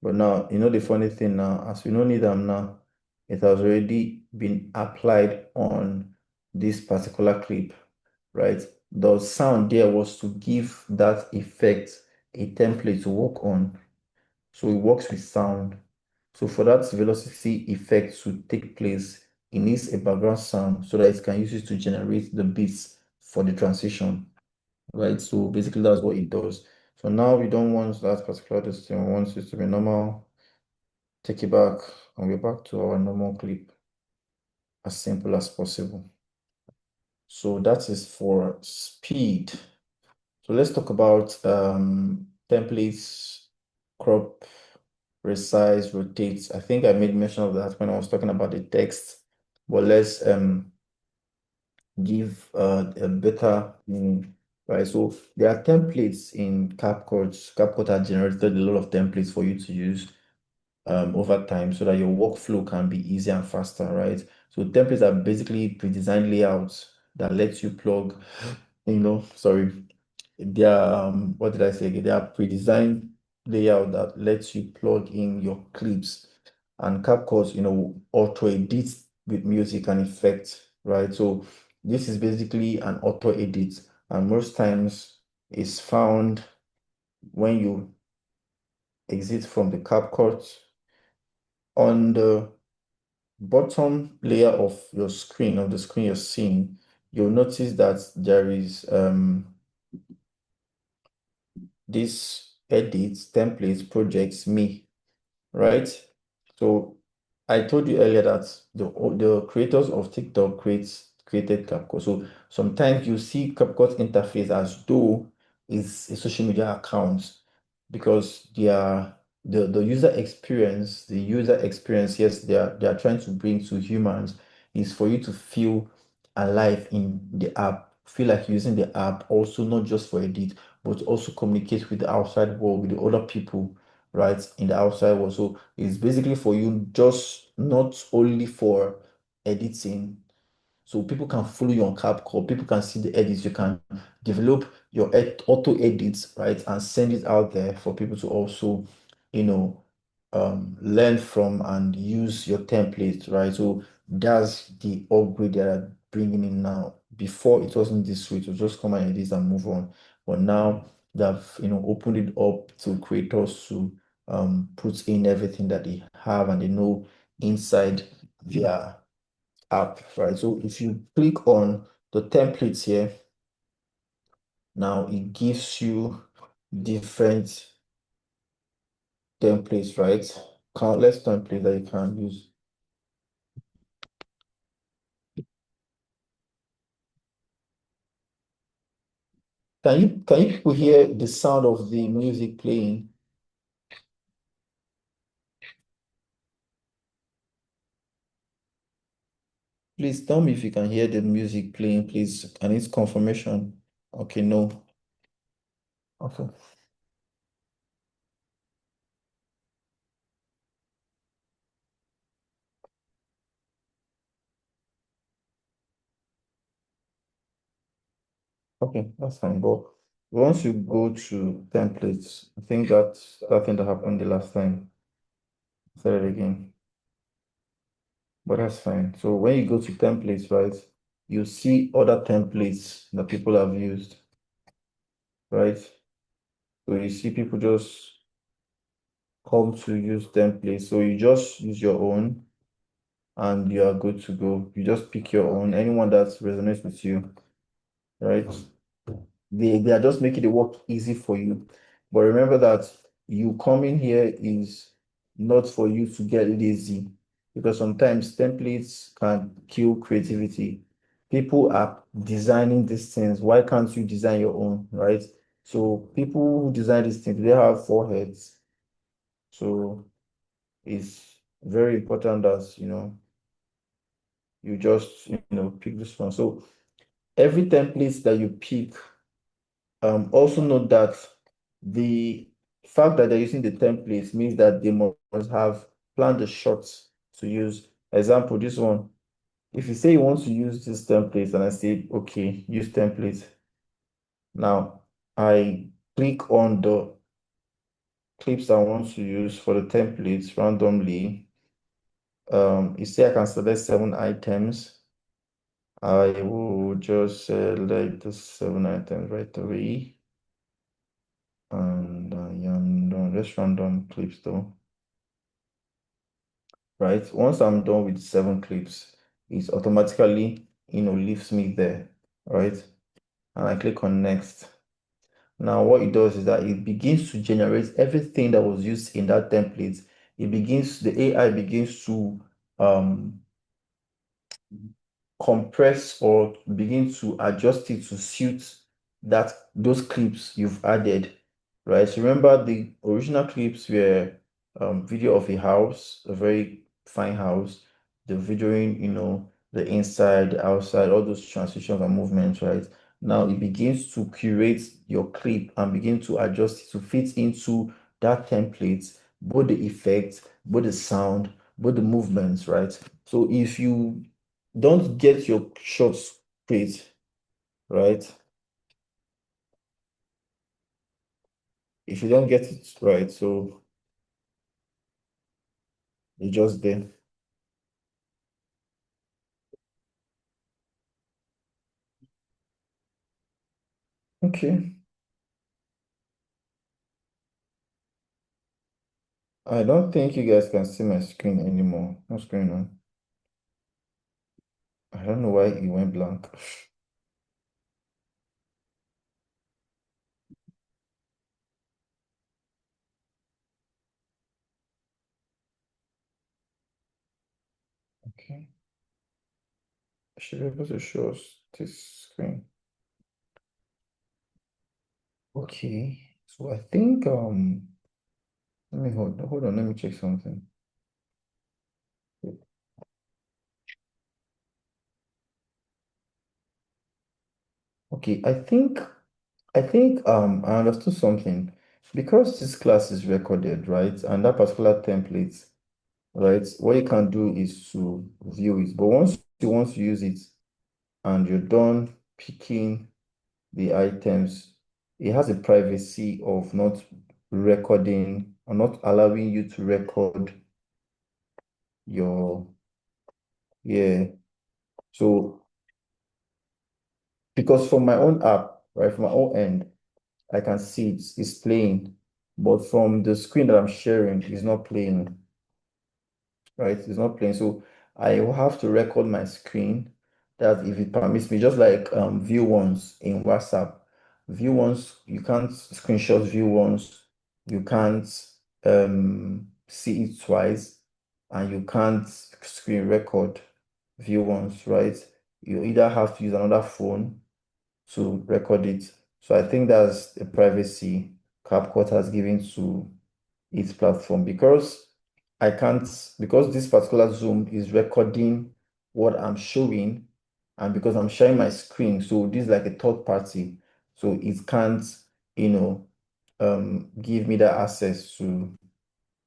But now, the funny thing now, as we don't need them now, it has already been applied on this particular clip, right? The sound there was to give that effect a template to work on. So it works with sound. So for that velocity effect to take place, it needs a background sound so that it can use it to generate the beats for the transition, right? So basically that's what it does. So now we don't want that particular distance, we want it to be normal. Take it back, and we're back to our normal clip as simple as possible. So that is for speed. So let's talk about templates, crop, resize, rotate. I think I made mention of that when I was talking about the text, but let's give a better meaning, right? So there are templates in CapCut. CapCut has generated a lot of templates for you to use over time so that your workflow can be easier and faster, right? So templates are basically pre-designed layouts that lets you plug, sorry, they are, what did I say again? They are pre-designed layout that lets you plug in your clips and CapCut, auto edit with music and effects, right? So this is basically an auto edit, and most times it's found when you exit from the CapCut on the bottom layer of your screen, of the screen you're seeing, you'll notice that there is this edit templates projects me, right? So I told you earlier that the creators of TikTok created CapCut. So sometimes you see CapCut interface as though it's a social media account because the user experience, yes, they are trying to bring to humans is for you to feel alive in the app, feel like using the app also not just for edit, but also communicate with the outside world, with the other people, right, in the outside world. So it's basically for you, just not only for editing, so people can follow you on CapCut, people can see the edits, you can develop your auto edits, right, and send it out there for people to also, you know, learn from and use your templates, right? So that's the upgrade they are bringing in now. Before it wasn't this way, to just come and edit and move on. But now they've, opened it up to creators to put in everything that they have and they know inside their app, right? So if you click on the templates here, now it gives you different templates, right? Countless templates that you can use. Can you people hear the sound of the music playing? Please tell me if you can hear the music playing, please. I need confirmation. Okay, no. Okay. Okay, that's fine. But once you go to templates, I think that's that thing that happened the last time. Say it again. But that's fine. So when you go to templates, right, you see other templates that people have used, right? So you see people just come to use templates. So you just use your own and you are good to go. You just pick your own, anyone that resonates with you, right? They are just making the work easy for you. But remember that you coming here is not for you to get lazy, because sometimes templates can kill creativity. People are designing these things. Why can't you design your own, right? So people who design these things, they have foreheads. So it's very important that you just pick this one. So every template that you pick, also note that the fact that they're using the templates means that they must have planned the shots to use. Example, this one. If you say you want to use this template and I say, okay, use template. Now, I click on the clips I want to use for the templates randomly. You say I can select 7 items. I will just select the 7 items right away. And I am done. Just random clips though. Right? Once I'm done with 7 clips, it automatically, leaves me there, right? And I click on next. Now, what it does is that it begins to generate everything that was used in that template. The AI begins to um, compress or begin to adjust it to suit those clips you've added, right? So remember the original clips were video of a house, a very fine house, the videoing, the inside, the outside, all those transitions and movements, right? Now it begins to curate your clip and begin to adjust it to fit into that template, both the effects, both the sound, both the movements, right? So if you don't get your shots straight, right? If you don't get it right, so you just there. Okay. I don't think you guys can see my screen anymore. What's going on? I don't know why it went blank. Okay. I should be able to show us this screen. Okay. So I think let me hold on, let me check something. Okay, I think I understood something. Because this class is recorded, right? And that particular template, right? What you can do is to view it. But once you want to use it and you're done picking the items, it has a privacy of not recording or not allowing you to record your, yeah. So, because from my own app, right, from my own end, I can see it's playing, but from the screen that I'm sharing, it's not playing. Right? It's not playing. So I will have to record my screen. That if it permits me, just like view once in WhatsApp. View once, you can't screenshot view once, you can't see it twice, and you can't screen record view once, right? You either have to use another phone to record it. So I think that's the privacy CapCut has given to its platform, because I can't, because this particular Zoom is recording what I'm showing, and because I'm sharing my screen, so this is like a third party, so it can't, give me that access to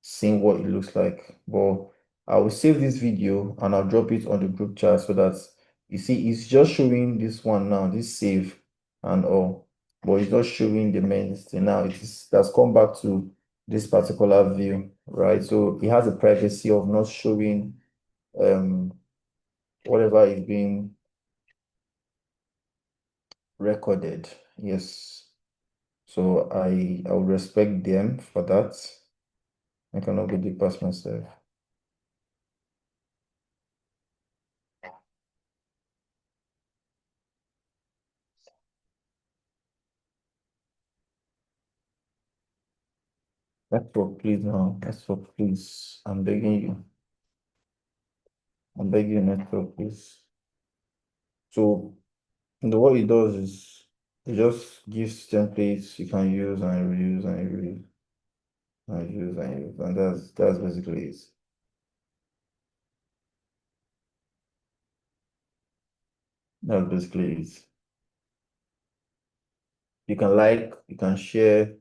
seeing what it looks like. But I will save this video and I'll drop it on the group chat so that you see it's just showing this one now, this save and all, but it's not showing the main thing now. That's come back to this particular view, right? So it has a privacy of not showing um whatever is being recorded. Yes. So I will respect them for that. I cannot go deep past myself. Network, please now. Network, please. I'm begging you. I'm begging you, network, please. So what it does is it just gives templates you can use and reuse and reuse and use and use. And that's basically it. That's basically it. You can like, you can share,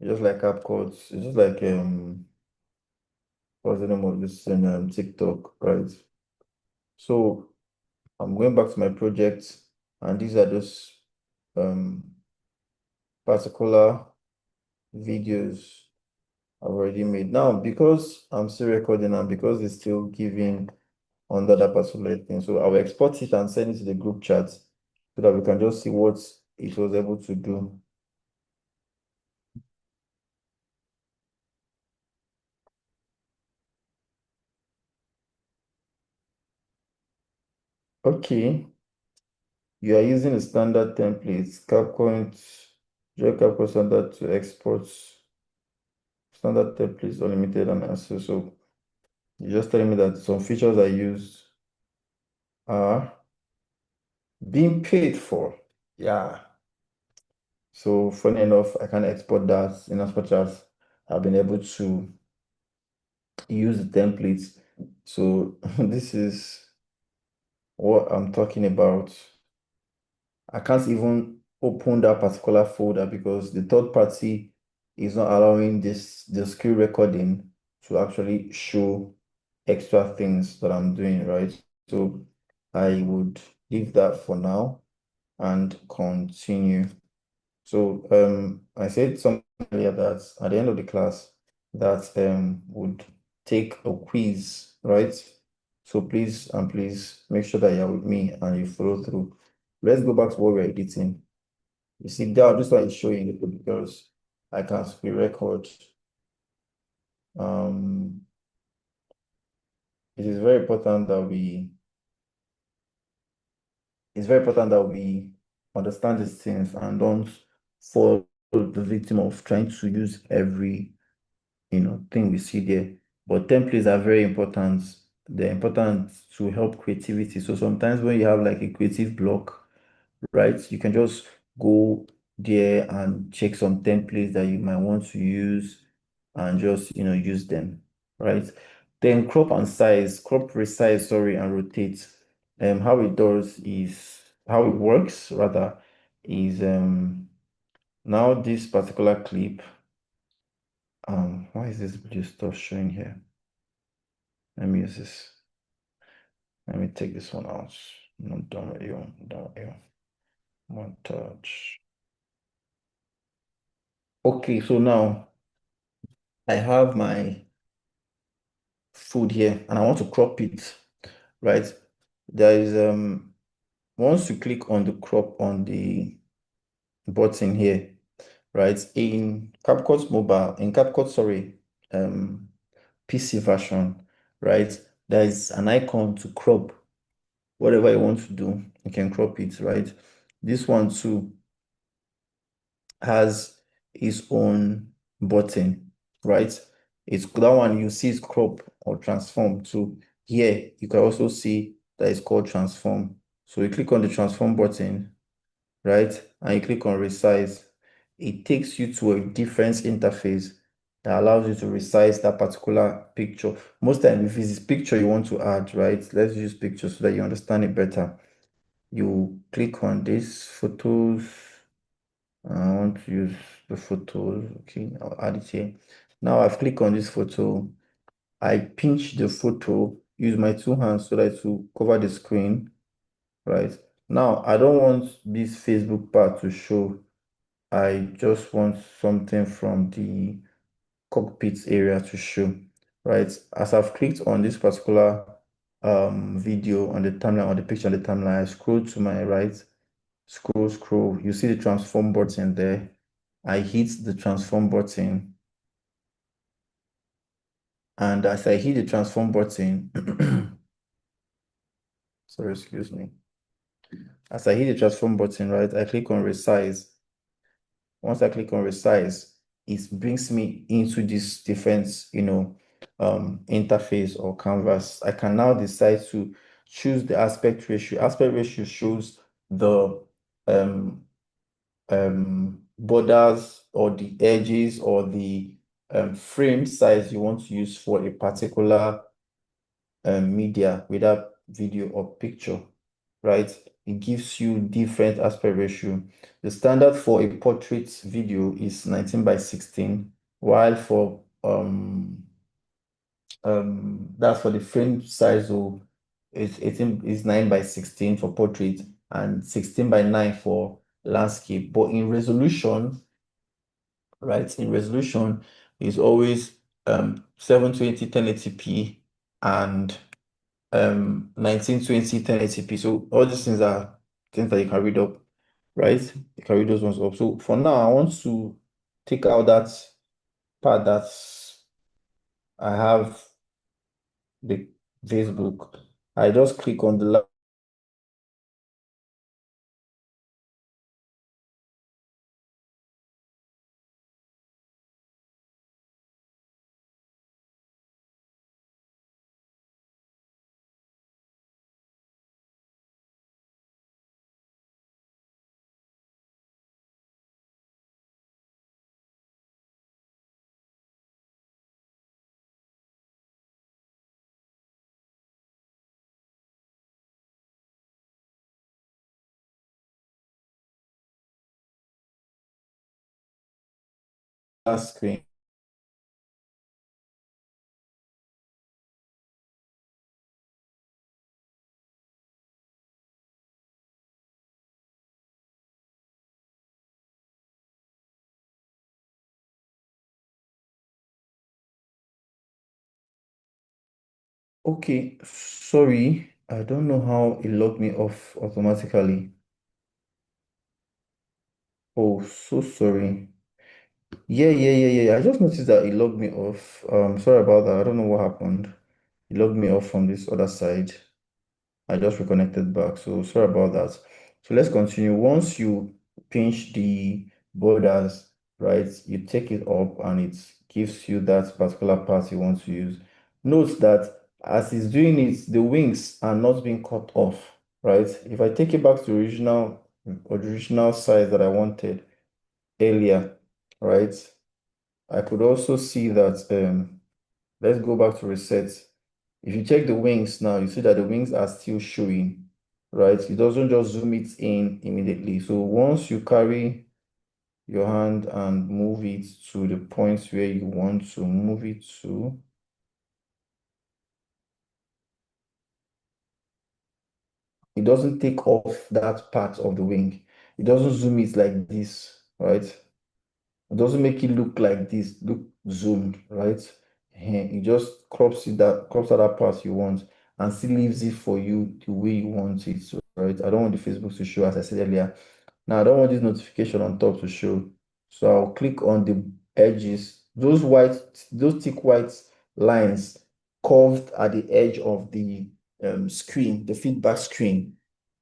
it's just like app codes. It's just like what's the name of this in TikTok, right? So I'm going back to my project, and these are just um particular videos I've already made. Now, because I'm still recording and because it's still giving under that particular thing, so I'll export it and send it to the group chat so that we can just see what it was able to do. Okay, you are using a standard template, Capcoin, Capcoin standard to export standard templates, unlimited and access. So you're just telling me that some features I used are being paid for. Yeah. So funny enough, I can export that in as much as I've been able to use the templates. So this is what I'm talking about. I can't even open that particular folder because the third party is not allowing the screen recording to actually show extra things that I'm doing, right? So I would leave that for now and continue. So I said something earlier that at the end of the class that would take a quiz, right? So please and please make sure that you're with me and you follow through. Let's go back to what we're editing. You see, this one is showing it because I can screen record. Um, it is very important that we it's very important that we understand these things and don't fall the victim of trying to use every thing we see there. But templates are very important. They're important to help creativity. So sometimes when you have like a creative block, right, you can just go there and check some templates that you might want to use and just use them, right? Then crop, resize, sorry, and rotate. How it does is how it works rather is now this particular clip. Why is this blue stuff showing here? Let me use this. Let me take this one out. Not done with you. Done with you. Montage. Okay, so now I have my food here and I want to crop it, right? There is once you click on the crop on the button here, right? In CapCut, sorry, um, PC version, right? There is an icon to crop whatever you want to do, you can crop it, right? This one too has its own button, right? It's that one you see is crop or transform. So here you can also see that it's called transform. So you click on the transform button, right? And you click on resize. It takes you to a different interface that allows you to resize that particular picture. Most time, if it's picture you want to add, right? Let's use picture so that you understand it better. You click on this photos. I want to use the photos. Okay, I'll add it here. Now I've clicked on this photo. I pinch the photo, use my two hands so that to cover the screen, right? Now I don't want this Facebook part to show. I just want something from the cockpit area to show, right? As I've clicked on this particular video on the timeline or the picture on the timeline, I scroll to my right, scroll. You see the transform button there. I hit the transform button, and as I hit the transform button, sorry, excuse me. As I hit the transform button, right, I click on resize. Once I click on resize, it brings me into this different, interface or canvas. I can now decide to choose the aspect ratio. Aspect ratio shows the um, borders or the edges or the frame size you want to use for a particular media, whether video or picture, right? It gives you different aspect ratio. The standard for a portrait video is 19 by 16, while for that's for the frame size, so it's 18 is 9 by 16 for portrait and 16 by 9 for landscape. But in resolution, right? In resolution is always 720 1080p and 1920 1080p. So all these things are things that you can read up, right? You can read those ones up. So for now, I want to take out that part that I have the Facebook. I just click on the last screen. Okay, sorry. I don't know how it logged me off automatically. Oh, so sorry. Yeah. I just noticed that it logged me off. Sorry about that. I don't know what happened. It logged me off from this other side. I just reconnected back. So sorry about that. So let's continue. Once you pinch the borders, right, you take it up and it gives you that particular part you want to use. Note that as it's doing it, the wings are not being cut off, right? If I take it back to original size that I wanted earlier, right? I could also see that, let's go back to reset. If you check the wings now, you see that the wings are still showing, right? It doesn't just zoom it in immediately. So once you carry your hand and move it to the points where you want to move it to, it doesn't take off that part of the wing. It doesn't zoom it like this, right? It doesn't make it look like this, look zoomed, right? It just crops out that part you want and still leaves it for you the way you want it, so, right? I don't want the Facebook to show, as I said earlier. Now I don't want this notification on top to show. So I'll click on the edges, those thick white lines curved at the edge of the screen, the feedback screen.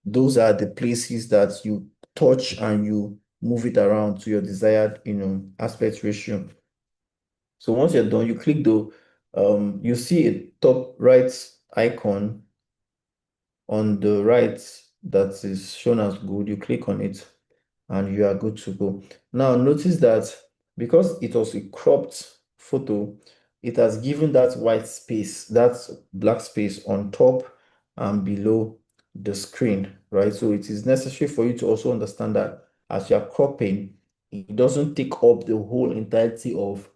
Those are the places that you touch and you move it around to your desired, aspect ratio. So once you're done, you click you see a top right icon on the right that is shown as good. You click on it and you are good to go. Now notice that because it was a cropped photo, it has given that white space, that black space on top and below the screen, right? So it is necessary for you to also understand that as you are cropping, it doesn't take up the whole entirety of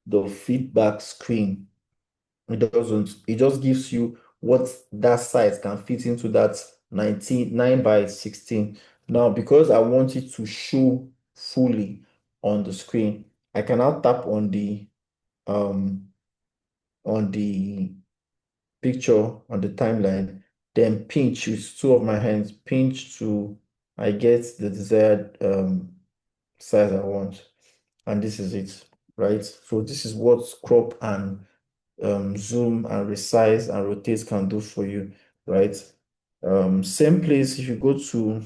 the feedback screen. It doesn't. It just gives you what that size can fit into that 9 by 16. Now, because I want it to show fully on the screen, I can now tap um on the picture on the timeline, then pinch with two of my hands, pinch to I get the desired size I want. And this is it, right? So this is what crop and zoom and resize and rotate can do for you, right? Same place, if you go to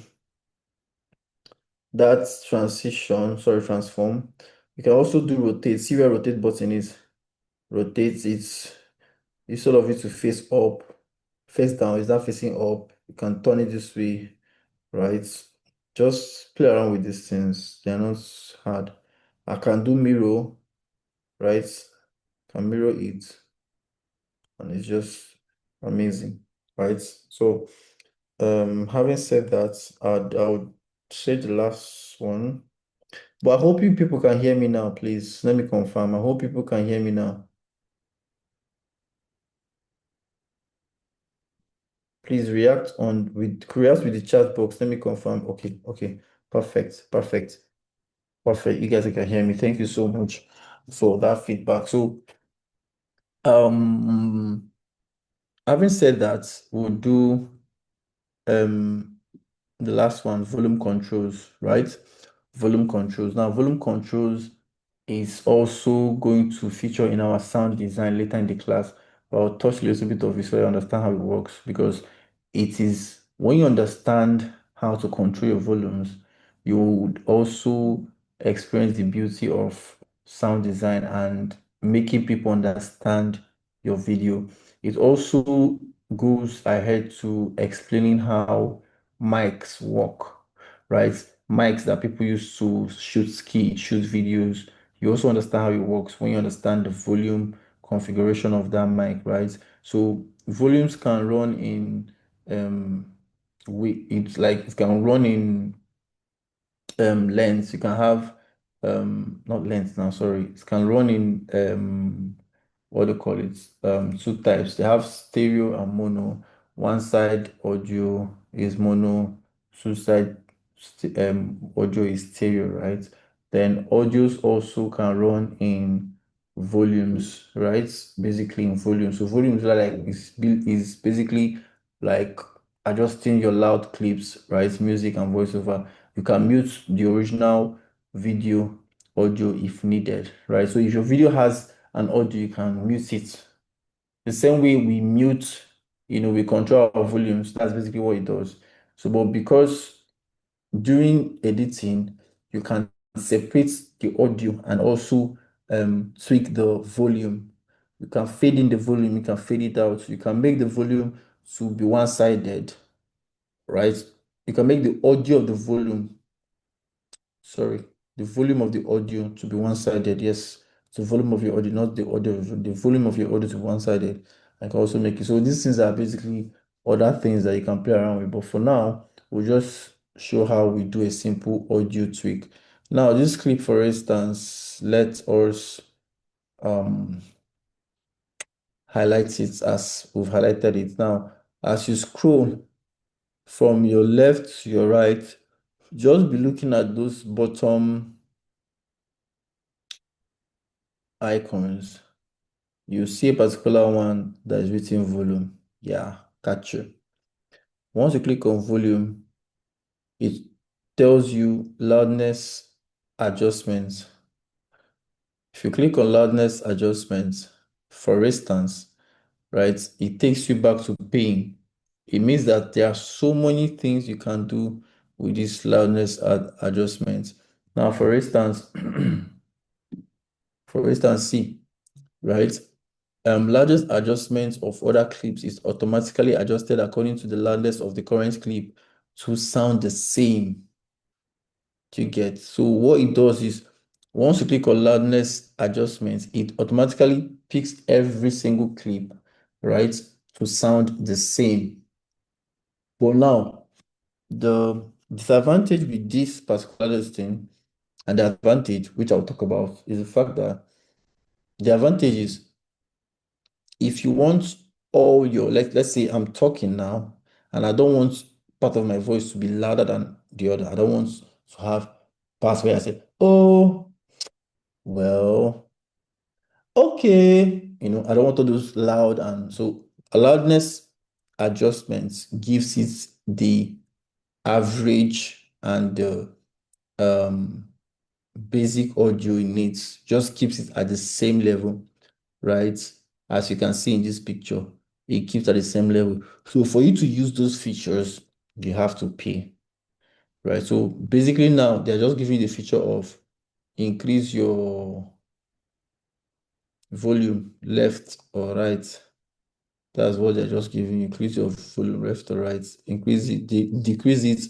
that transform, You can also do rotate. See where rotate button is. Rotate it. Instead of it to face up, face down, is that facing up? You can turn it this way, right? Just play around with these things. They're not hard. I can do mirror, right? Can mirror it, and it's just amazing, right? So, having said that, I would say the last one. But I hope you people can hear me now, please. Let me confirm. I hope people can hear me now. Please react with the chat box. Let me confirm. Okay, okay. Perfect. Perfect. Perfect. You guys can hear me. Thank you so much for that feedback. So, um, having said that, we'll do um the last one, volume controls, right? Volume controls. Now, volume controls is also going to feature in our sound design later in the class. But I'll touch a little bit of it so you understand how it works because it is when you understand how to control your volumes, you would also experience the beauty of sound design and making people understand your video. It also goes ahead to explaining how mics work, right? Mics that people use to shoot videos. You also understand how it works when you understand the volume configuration of that mic, right? So volumes can run in it's like it can run in length. You can have not length now, sorry. It can run in what do you call it? Two types. They have stereo and mono. One side audio is mono, two side audio is stereo, right? Then audios also can run in volumes, right? Basically in volumes. So volumes are like is basically like adjusting your loud clips, right? Music and voiceover. You can mute the original video audio if needed, right? So if your video has an audio, you can mute it. The same way we mute, we control our volumes. That's basically what it does. So, but because during editing, you can separate the audio and also tweak the volume. You can fade in the volume, you can fade it out. You can make the volume to be one-sided, right? You can make the audio of the volume, sorry, the volume of the audio to be one-sided. Yes, the volume of your audio, not the audio, the volume of your audio to be one-sided. I can also make it. So these things are basically other things that you can play around with. But for now, we'll just show how we do a simple audio tweak. Now, this clip, for instance, let us um highlight it as we've highlighted it. Now, as you scroll from your left to your right, just be looking at those bottom icons. You see a particular one that is written volume. Yeah, catch you. Once you click on volume, it tells you loudness adjustments. If you click on loudness adjustments, for instance, right, it takes you back to pain. It means that there are so many things you can do with this loudness adjustments. Now, for instance, see, right? Largest adjustment of other clips is automatically adjusted according to the loudness of the current clip to sound the same. Do you get? So what it does is once you click on loudness adjustments, it automatically picks every single clip, right, to sound the same. But now the disadvantage with this particular thing and the advantage, which I'll talk about, is the fact that the advantage is if you want all your let's say I'm talking now and I don't want part of my voice to be louder than the other. I don't want to have parts where I say, oh, well, okay. I don't want all those loud and so loudness adjustments gives it the average and the um basic audio it needs, just keeps it at the same level, right? As you can see in this picture, it keeps at the same level. So for you to use those features, you have to pay, right? So basically now they're just giving you the feature of increase your volume left or right. That's what they're just giving you. Increase your volume left or right. Increase it, decrease it,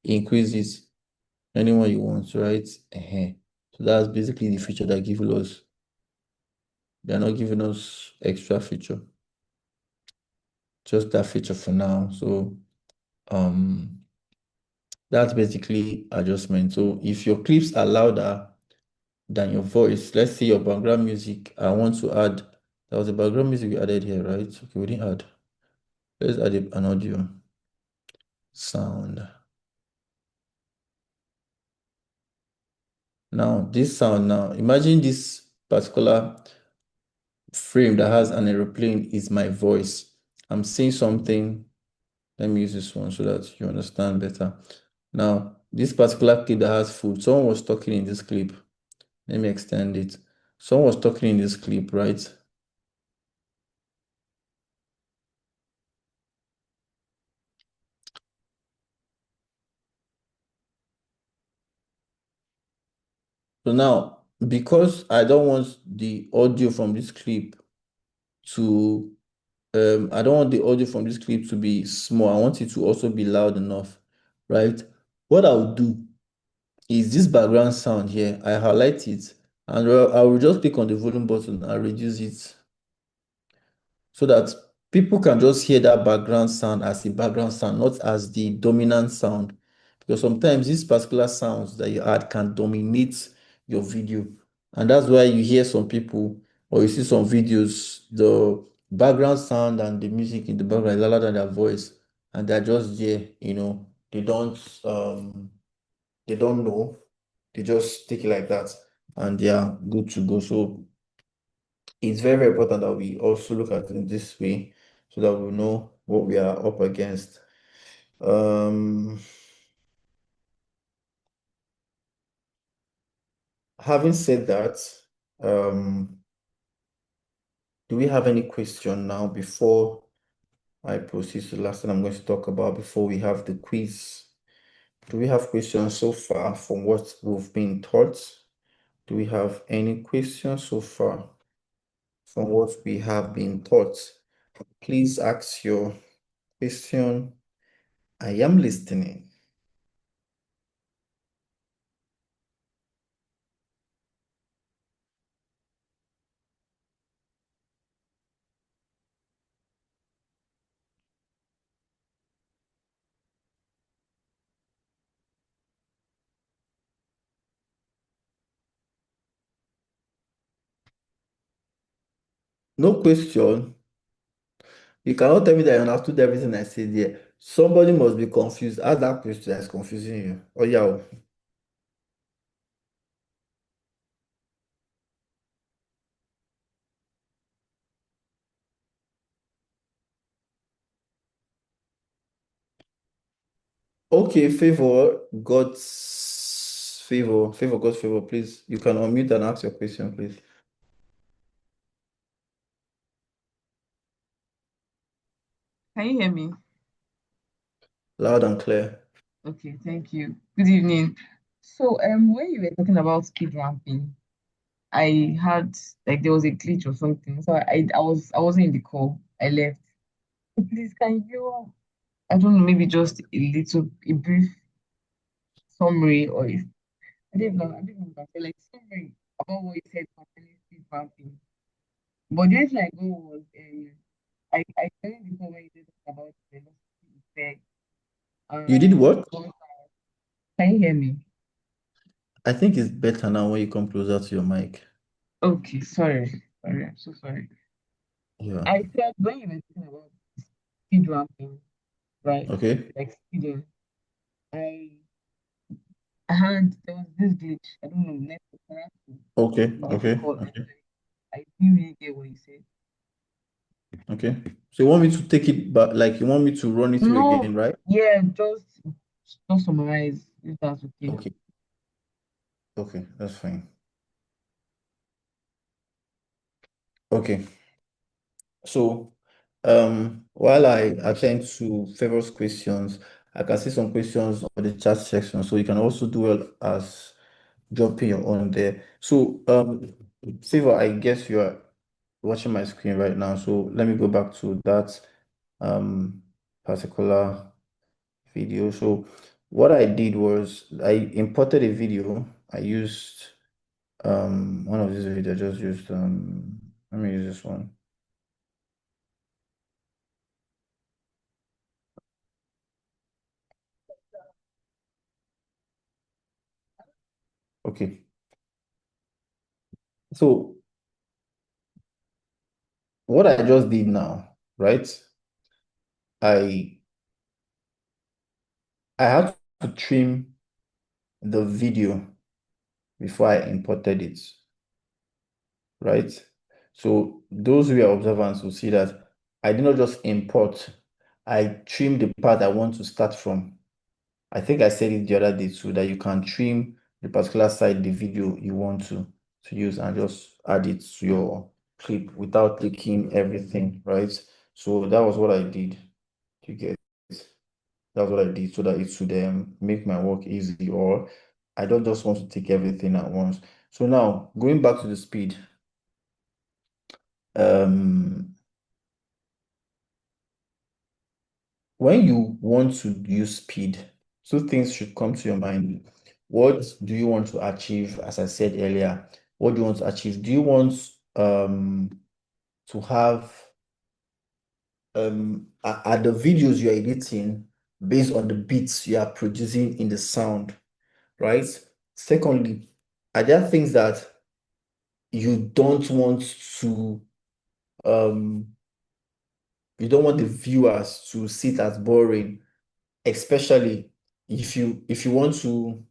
increase it. Anyone you want, right? So that's basically the feature they're giving us. They're not giving us extra feature, just that feature for now. So um that's basically adjustment. So if your clips are louder than your voice, let's say your background music, I want to add, there was a background music we added here, right? Okay, we didn't add. Let's add an audio sound. Now, this sound now, imagine this particular frame that has an aeroplane is my voice. I'm saying something. Let me use this one so that you understand better. Now, this particular clip that has food, someone was talking in this clip. Let me extend it. Someone was talking in this clip, right? So now, because I don't want the audio from this clip to, I don't want the audio from this clip to be small. I want it to also be loud enough, right? What I'll do is this background sound here, I highlight it, and I will just click on the volume button and reduce it so that people can just hear that background sound as a background sound, not as the dominant sound. Because sometimes these particular sounds that you add can dominate your video. And that's why you hear some people or you see some videos, the background sound and the music in the background is louder than their voice. And they're just there, they don't know. They just take it like that and they are good to go. So it's very, very important that we also look at it this way so that we know what we are up against. Um, Having said that, um, do we have any question now before I proceed to the last thing I'm going to talk about before we have the quiz? Do we have questions so far from what we've been taught? Do we have any questions so far from what we have been taught? Please ask your question. I am listening. No question. You cannot tell me that you understood everything I said here. Somebody must be confused. Ask that question that's confusing you. Oh, yeah. Okay, God's favor, please. You can unmute and ask your question, please. Can you hear me? Loud and clear. Okay, thank you. Good evening. So, when you were talking about speed ramping, I had like there was a glitch or something. So I wasn't in the call. I left. So please, can you, I don't know, maybe just a brief summary, or if I don't know if I say like summary about what you said concerning speed ramping. But the reason I go was I joined the call when you said about velocity effect You did and what? can you hear me? I think it's better now when you come closer to your mic. Okay, sorry, I'm so sorry. Yeah. I said when you were talking about speed ramping, right? Okay. Like speeding, I had there was this glitch. I don't know, network. I had to Okay. leave the Okay. call and Okay. I didn't really get what you said. Okay. So you want me to take it back, like you want me to run it through No, again, right? yeah, just summarize if that's okay. Okay. Okay. That's fine. Okay. So, while I attend to Favor's questions, I can see some questions on the chat section. So you can also do well as dropping your own there. So, Favor, I guess you are watching my screen right now. So let me go back to that um particular video. So what I did was I imported a video. I used one of these videos. I just used let me use this one. Okay. So what I just did now, right? I I had to trim the video before I imported it, right? So those who are observants will see that I did not just import, I trimmed the part I want to start from. I think I said it the other day too, that you can trim the particular side, the video you want to use and just add it to your clip without taking everything, right? So that was what I did. You get it? That's what I did so that it should make my work easy, or I don't just want to take everything at once. So now going back to the speed, um, when you want to use speed, two things should come to your mind. What do you want to achieve? As I said earlier, what do you want to achieve? Do you want to have are the videos you are editing based on the beats you are producing in the sound, right? Secondly, are there things that you don't want to um you don't want the viewers to see it as boring, especially if you want to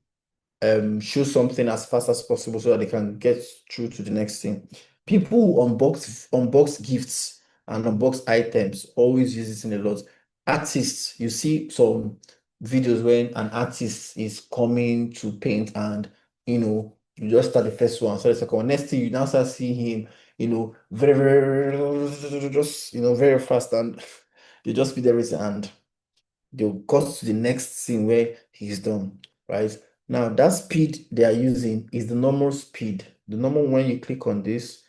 show something as fast as possible so that they can get through to the next thing. People who unbox gifts and unbox items always use this in a lot. Artists, you see some videos when an artist is coming to paint and you just start the first one, so the second one. Next thing you now start seeing him, very, very just very fast and you just speed everything and they'll cut to the next scene where he's done, right? Now, that speed they are using is the normal speed. The normal when you click on this,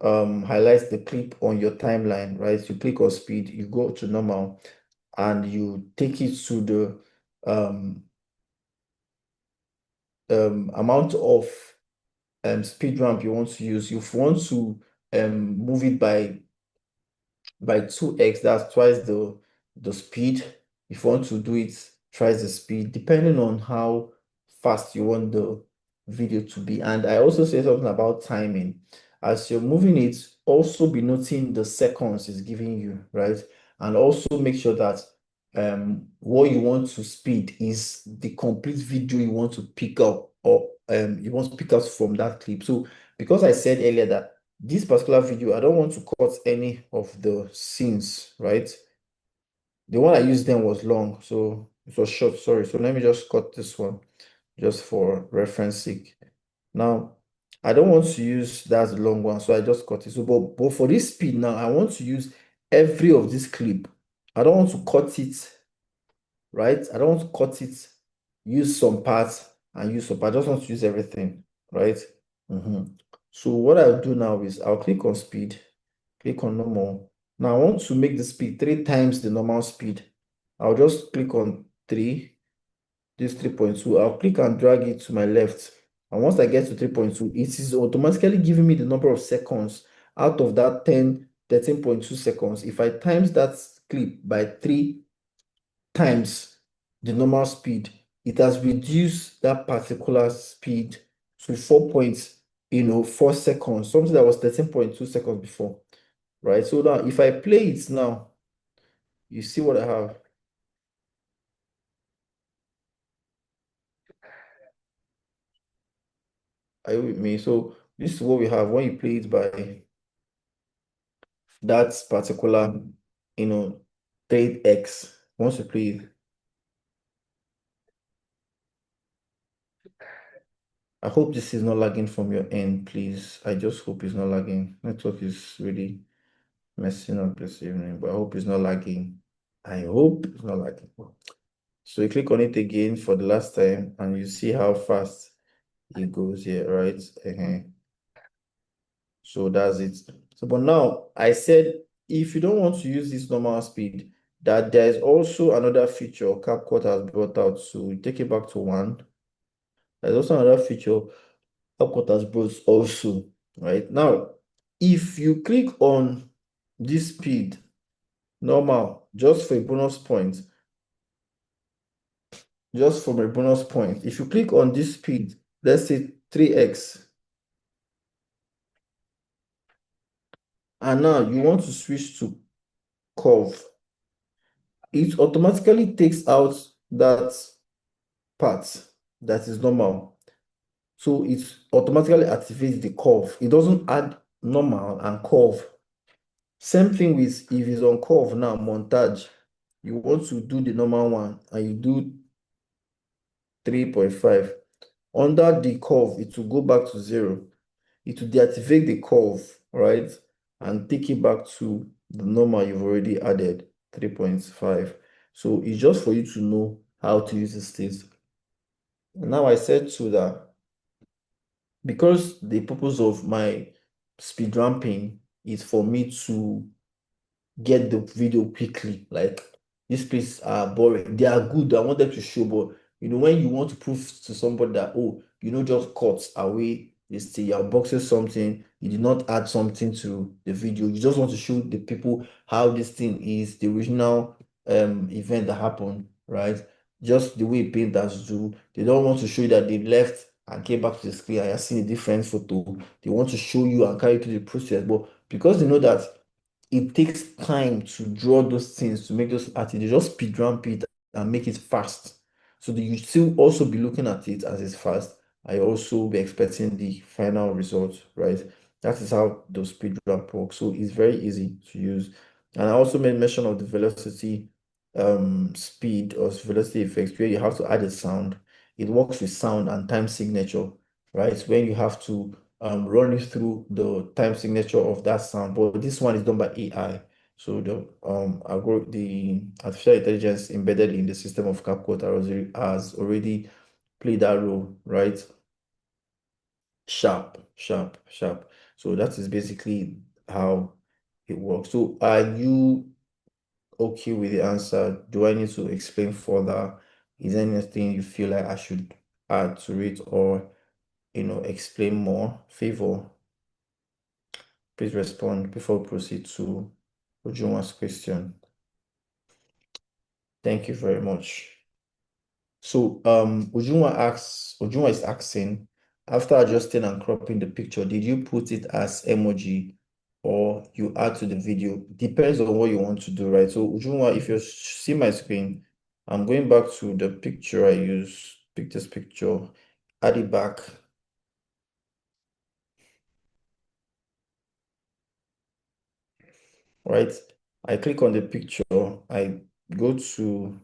highlights the clip on your timeline, right? You click on speed, you go to normal, and you take it to the um, amount of speed ramp you want to use. If you want to move it by 2x, that's twice the speed. If you want to do it twice the speed, depending on how fast you want the video to be. And I also say something about timing. As you're moving it, also be noting the seconds it's giving you, right? And also make sure that what you want to speed is the complete video you want to pick up, or you want to pick up from that clip. So because I said earlier that this particular video, I don't want to cut any of the scenes, right? The one I used then was long, so it was short, sorry. So let me just cut this one just for reference sake. Now, I don't want to use that long one, so I just cut it. So, but for this speed now, I want to use every of this clip. I don't want to cut it, right? I don't want to cut it, use some parts and use some parts. I just want to use everything, right? So what I'll do now is I'll click on speed, click on normal. Now I want to make the speed 3 times the normal speed. I'll just click on 3, this 3.2. I'll click and drag it to my left. And once I get to 3.2, it is automatically giving me the number of seconds out of that 13.2 seconds. If I times that clip by 3 times the normal speed, it has reduced that particular speed to 4 seconds, something that was 13.2 seconds before, right? So now if I play it now, you see what I have. Are you with me? So this is what we have when you play it by that particular, 3x. Once you play it, I hope this is not lagging from your end, please. I just hope it's not lagging. Network is really messing up this evening, but I hope it's not lagging. I hope it's not lagging. So you click on it again for the last time and you see how fast it goes here, right? So that's it. So, but now I said, if you don't want to use this normal speed, that there is also another feature CapCut has brought out. So we take it back to one. There's also another feature CapCut has brought also, right? Now, if you click on this speed, normal, just for a bonus point, just from a bonus point, if you click on this speed, let's say 3x, and now you want to switch to curve, it automatically takes out that part that is normal. So it automatically activates the curve. It doesn't add normal and curve. Same thing with if it's on curve now, montage, you want to do the normal one and you do 3.5. Under the curve, it will go back to 0. It will deactivate the curve, right? And take it back to the normal you've already added, 3.5. So it's just for you to know how to use this thing. Now I said to that because the purpose of my speed ramping is for me to get the video quickly. Like these places are boring. They are good. I want them to show, but when you want to prove to somebody that just cuts away this thing, you're unboxing something, you did not add something to the video. You just want to show the people how this thing is, the original event that happened, right? Just the way painters do. They don't want to show you that they left and came back to the screen and you're seeing a different photo. They want to show you and carry you through the process. But because they know that it takes time to draw those things to make those artists. They just speed ramp it and make it fast. So that you still also be looking at it as it's fast. I also be expecting the final result, right? That is how the speed ramp works. So it's very easy to use. And I also made mention of the velocity speed or velocity effects where you have to add a sound. It works with sound and time signature, right? When you have to run it through the time signature of that sound. But this one is done by AI. So the artificial intelligence embedded in the system of CapCut has already played that role, right? Sharp, sharp, sharp. So that is basically how it works. So are you okay with the answer? Do I need to explain further? Is there anything you feel like I should add to it or explain more? Favor, please respond before we proceed to Ujunwa's question. Thank you very much. So Ujunwa is asking, after adjusting and cropping the picture, did you put it as emoji or you add to the video? Depends on what you want to do, right? So Ujunwa, if you see my screen, I'm going back to the picture I used, pick this picture, add it back. Right? I click on the picture, I go to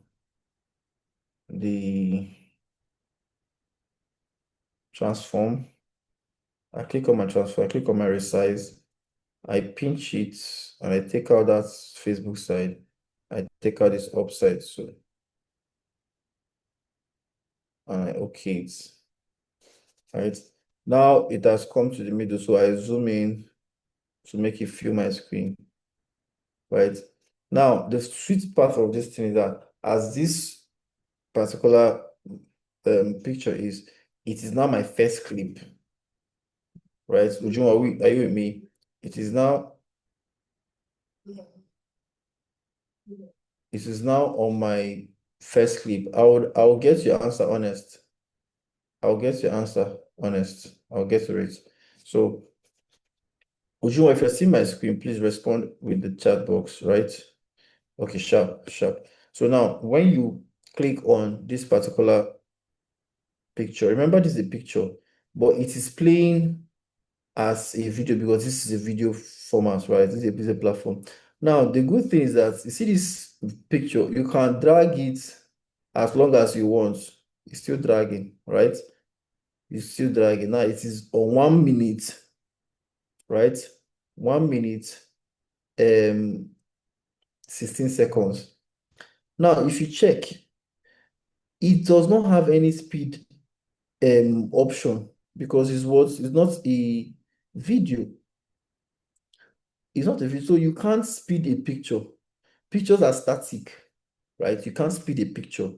the transform. I click on my transform, I click on my resize, I pinch it, and I take out that Facebook side. I take out this upside, so and I okay it. Right? Now it has come to the middle, so I zoom in to make it fill my screen. Right? Now, the sweet part of this thing is that as this particular picture is, it is now my first clip. Right? Ujun, are you with me? It is now on my first clip. I'll get your answer honest. I'll get your answer honest. I'll get to it. So Ujun, if you see my screen, please respond with the chat box, right? Okay, sharp, sharp. So now when you click on this particular picture, remember this is a picture, but it is playing as a video because this is a video format, right? This is a platform. Now, the good thing is that you see this picture, you can drag it as long as you want. It's still dragging, right? It's still dragging. Now it is on 1 minute, right? 1 minute, 16 seconds. Now, if you check, it does not have any speed option. because it's not a video. It's not a video, so you can't speed a picture. Pictures are static, right? You can't speed a picture.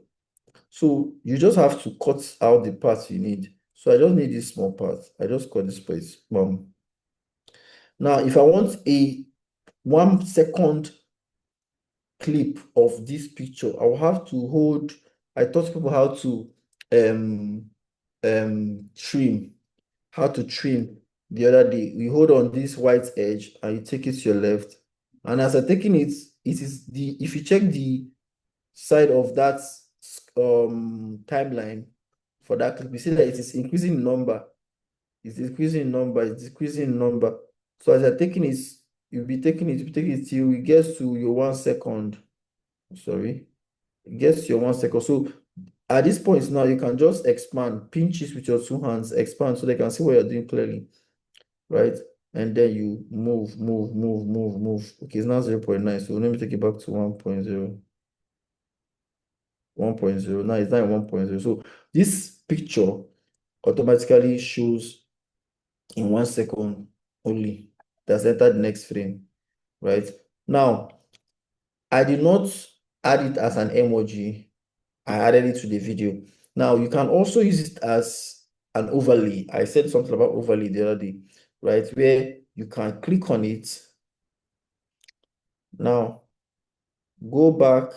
So you just have to cut out the parts you need. So I just need this small part. I just cut this place. Now, if I want a 1 second clip of this picture, I will have to hold. I taught people um trim, how to trim the other day. We hold on this white edge and you take it to your left. And as I'm taking it, it is the if you check the side of that timeline for that clip, you see that it is increasing in number. It's decreasing in number, it's decreasing in number. So as you're taking it, you'll be taking it till it gets to your 1 second. Sorry, it gets to your 1 second. So at this point now, you can just expand, pinch it with your two hands, expand so they can see what you're doing clearly, right? And then you move, move, move, move, move. Okay, it's now 0.9. So let me take it back to 1.0. 1.0. Now it's not 1.0. So this picture automatically shows in 1 second only. That's entered the next frame, right? Now, I did not add it as an emoji. I added it to the video. Now, you can also use it as an overlay. I said something about overlay the other day, right? Where you can click on it. Now, go back,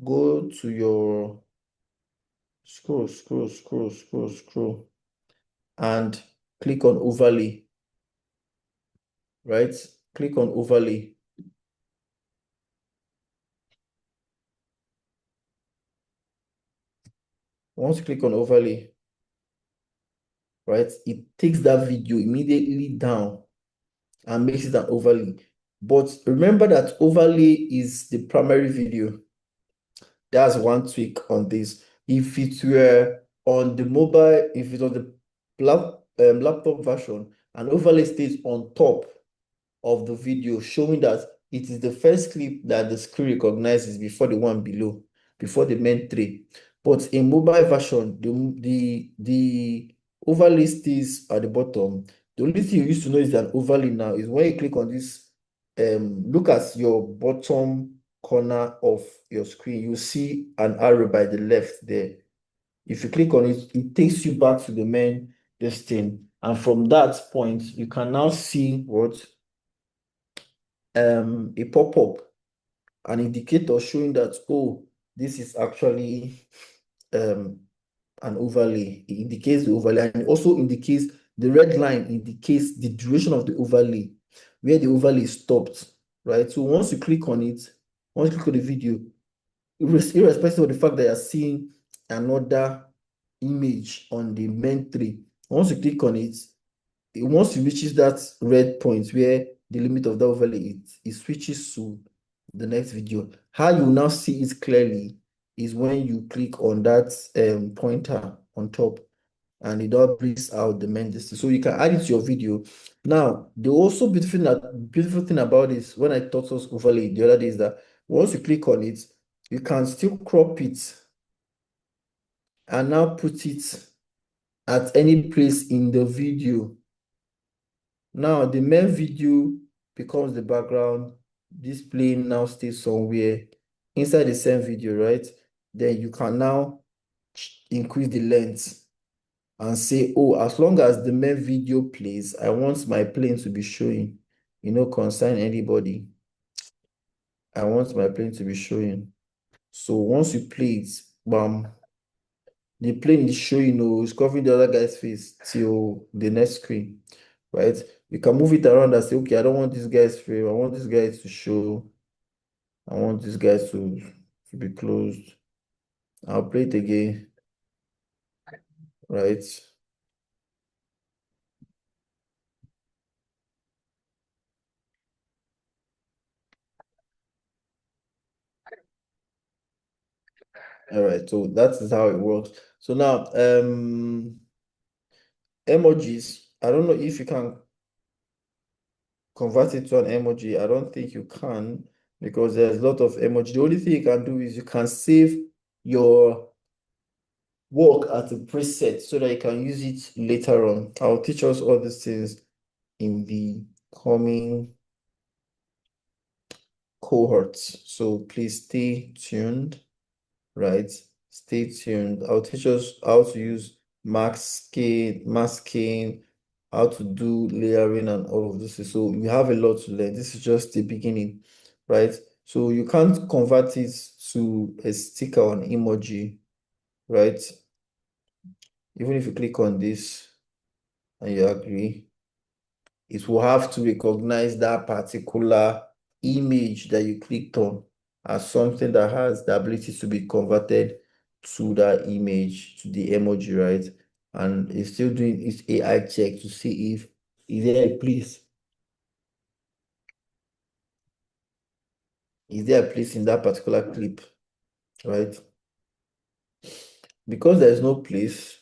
go to your scroll, and click on overlay, right? Click on overlay. Once you click on overlay, right, it takes that video immediately down and makes it an overlay. But remember that overlay is the primary video. That's one tweak on this. If it were on the mobile, if it was the laptop version, an overlay stays on top of the video, showing that it is the first clip that the screen recognizes before the one below, before the main three. But in mobile version, the overlay stays at the bottom. The only thing you used to know is that overlay now is when you click on this, look at your bottom corner of your screen, you see an arrow by the left there. If you click on it, it takes you back to the main this thing. And from that point, you can now see what a pop-up, an indicator showing that, oh, this is actually an overlay. It indicates the overlay, and it also indicates the red line indicates the duration of the overlay, where the overlay stopped, right? So once you click on it, once you click on the video, irrespective of the fact that you're seeing another image on the main tree, once you click on it, once it reaches that red point where the limit of the overlay it switches to the next video. How you now see it clearly is when you click on that pointer on top and it all brings out the main distance. So you can add it to your video. Now, the also beautiful thing about this, when I taught us overlay the other day, is that once you click on it, you can still crop it and now put it at any place in the video. Now, the main video becomes the background. This plane now stays somewhere inside the same video, right? Then you can now increase the length and say, oh, as long as the main video plays, I want my plane to be showing, concern anybody. I want my plane to be showing. So once you play it, bam, the plane is showing, it's covering the other guy's face till the next screen, right? You can move it around and say, okay, I don't want this guy's frame. I want this guy to show. I want this guy to be closed. I'll play it again, right? All right, so that is how it works. So now, emojis. I don't know if you can convert it to an emoji. I don't think you can because there's a lot of emoji. The only thing you can do is you can save your work as a preset so that you can use it later on. I'll teach us all these things in the coming cohorts. So please stay tuned, right? Stay tuned. I'll teach us how to use masking, how to do layering and all of this. So we have a lot to learn. This is just the beginning, right? So you can't convert it to a sticker or an emoji, right? Even if you click on this and you agree, it will have to recognize that particular image that you clicked on as something that has the ability to be converted to that image, to the emoji, right? And it's still doing its AI check to see if is there a place, is there a place in that particular clip, right? Because there's no place,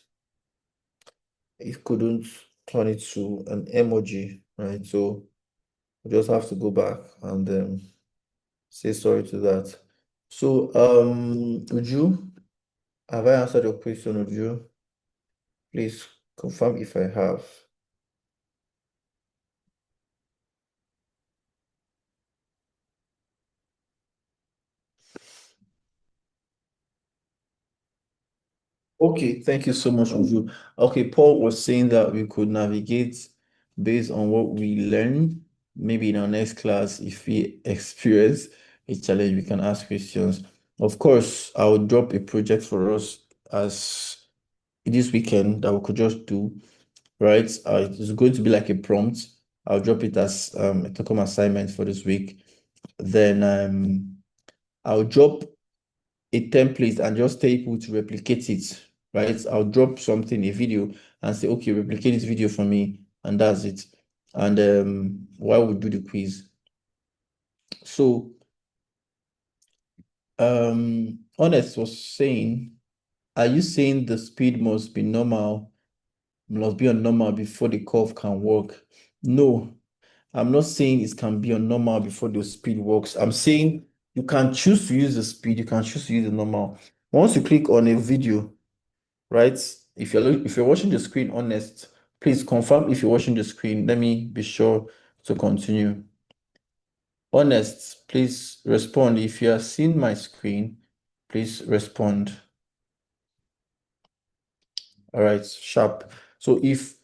it couldn't turn it to an emoji, right? So we just have to go back and say sorry to that. So, Uju, have I answered your question, Uju? Please confirm if I have. Okay, thank you so much, Uju. Okay, Paul was saying that we could navigate based on what we learn. Maybe in our next class, if we experience a challenge, we can ask questions. Of course, I will drop a project for us as this weekend that we could just do, right? It's going to be like a prompt. I'll drop it as a take-home assignment for this week. Then I'll drop a template and just tell people to replicate it, right? I'll drop something, a video, and say, okay, replicate this video for me, and that's it. And while we do the quiz. So Honest was saying, are you saying the speed must be normal, must be on normal before the curve can work? No, I'm not saying it can be on normal before the speed works. I'm saying you can choose to use the speed, you can choose to use the normal. Once you click on a video, right? If you're watching the screen, Honest, please confirm if you're watching the screen. Let me be sure to continue. Honest, please respond. If you are seeing my screen, please respond. All right, sharp. So if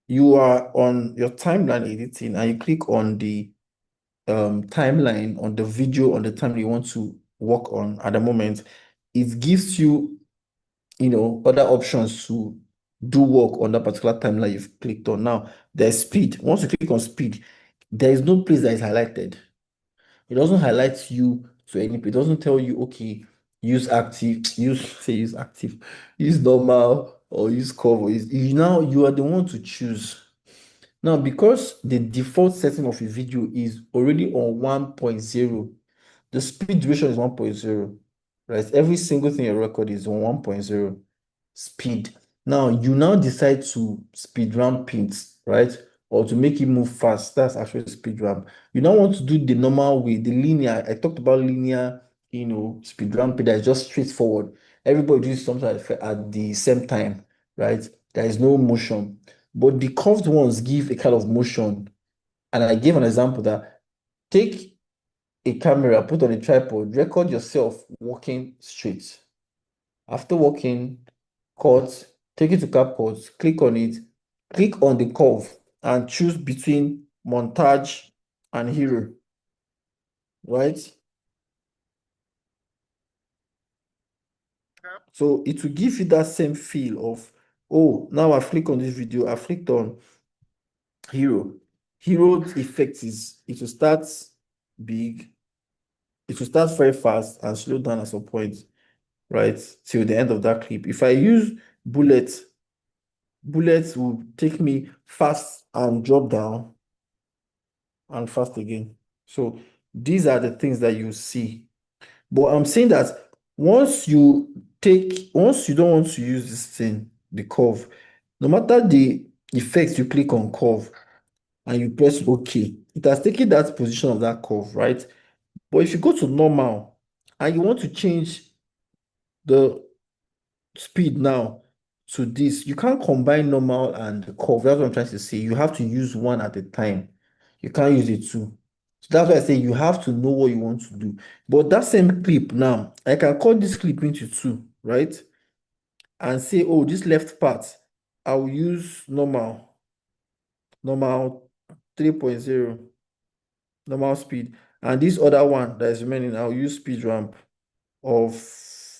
you are on your timeline editing and you click on the timeline on the video on the time you want to work on at the moment, it gives you, other options to do work on that particular timeline you've clicked on. Now, there's speed. Once you click on speed, there is no place that is highlighted. It doesn't highlight you to any place. It doesn't tell you, okay, use active, use active, use normal, or use cover. Now you are the one to choose. Now, because the default setting of a video is already on 1.0, the speed duration is 1.0, right? Every single thing you record is on 1.0 speed. Now, you now decide to speed ramp it, right? Or to make it move fast. That's actually speed ramp. You now want to do the normal way, the linear. I talked about linear, speed ramp that is just straightforward. Everybody does something at the same time, right? There is no motion. But the curved ones give a kind of motion. And I gave an example that take a camera, put on a tripod, record yourself walking straight. After walking, cut, take it to CapCut, click on it, click on the curve, and choose between montage and hero, right? So it will give you that same feel of, oh, now I've clicked on this video, I've clicked on hero. Hero's effect is it will start big, it will start very fast and slow down at some point, right? Till the end of that clip. If I use bullet, bullets will take me fast and drop down and fast again. So these are the things that you see. But I'm saying that once you don't want to use this thing, the curve, no matter the effects you click on curve and you press OK, it has taken that position of that curve, right? But if you go to normal and you want to change the speed now to this. You can't combine normal and curve. That's what I'm trying to say. You have to use one at a time. You can't use it two. So that's why I say you have to know what you want to do. But that same clip now, I can cut this clip into two, right? And say, oh, this left part, I'll use normal 3.0, normal speed. And this other one that is remaining, I'll use speed ramp of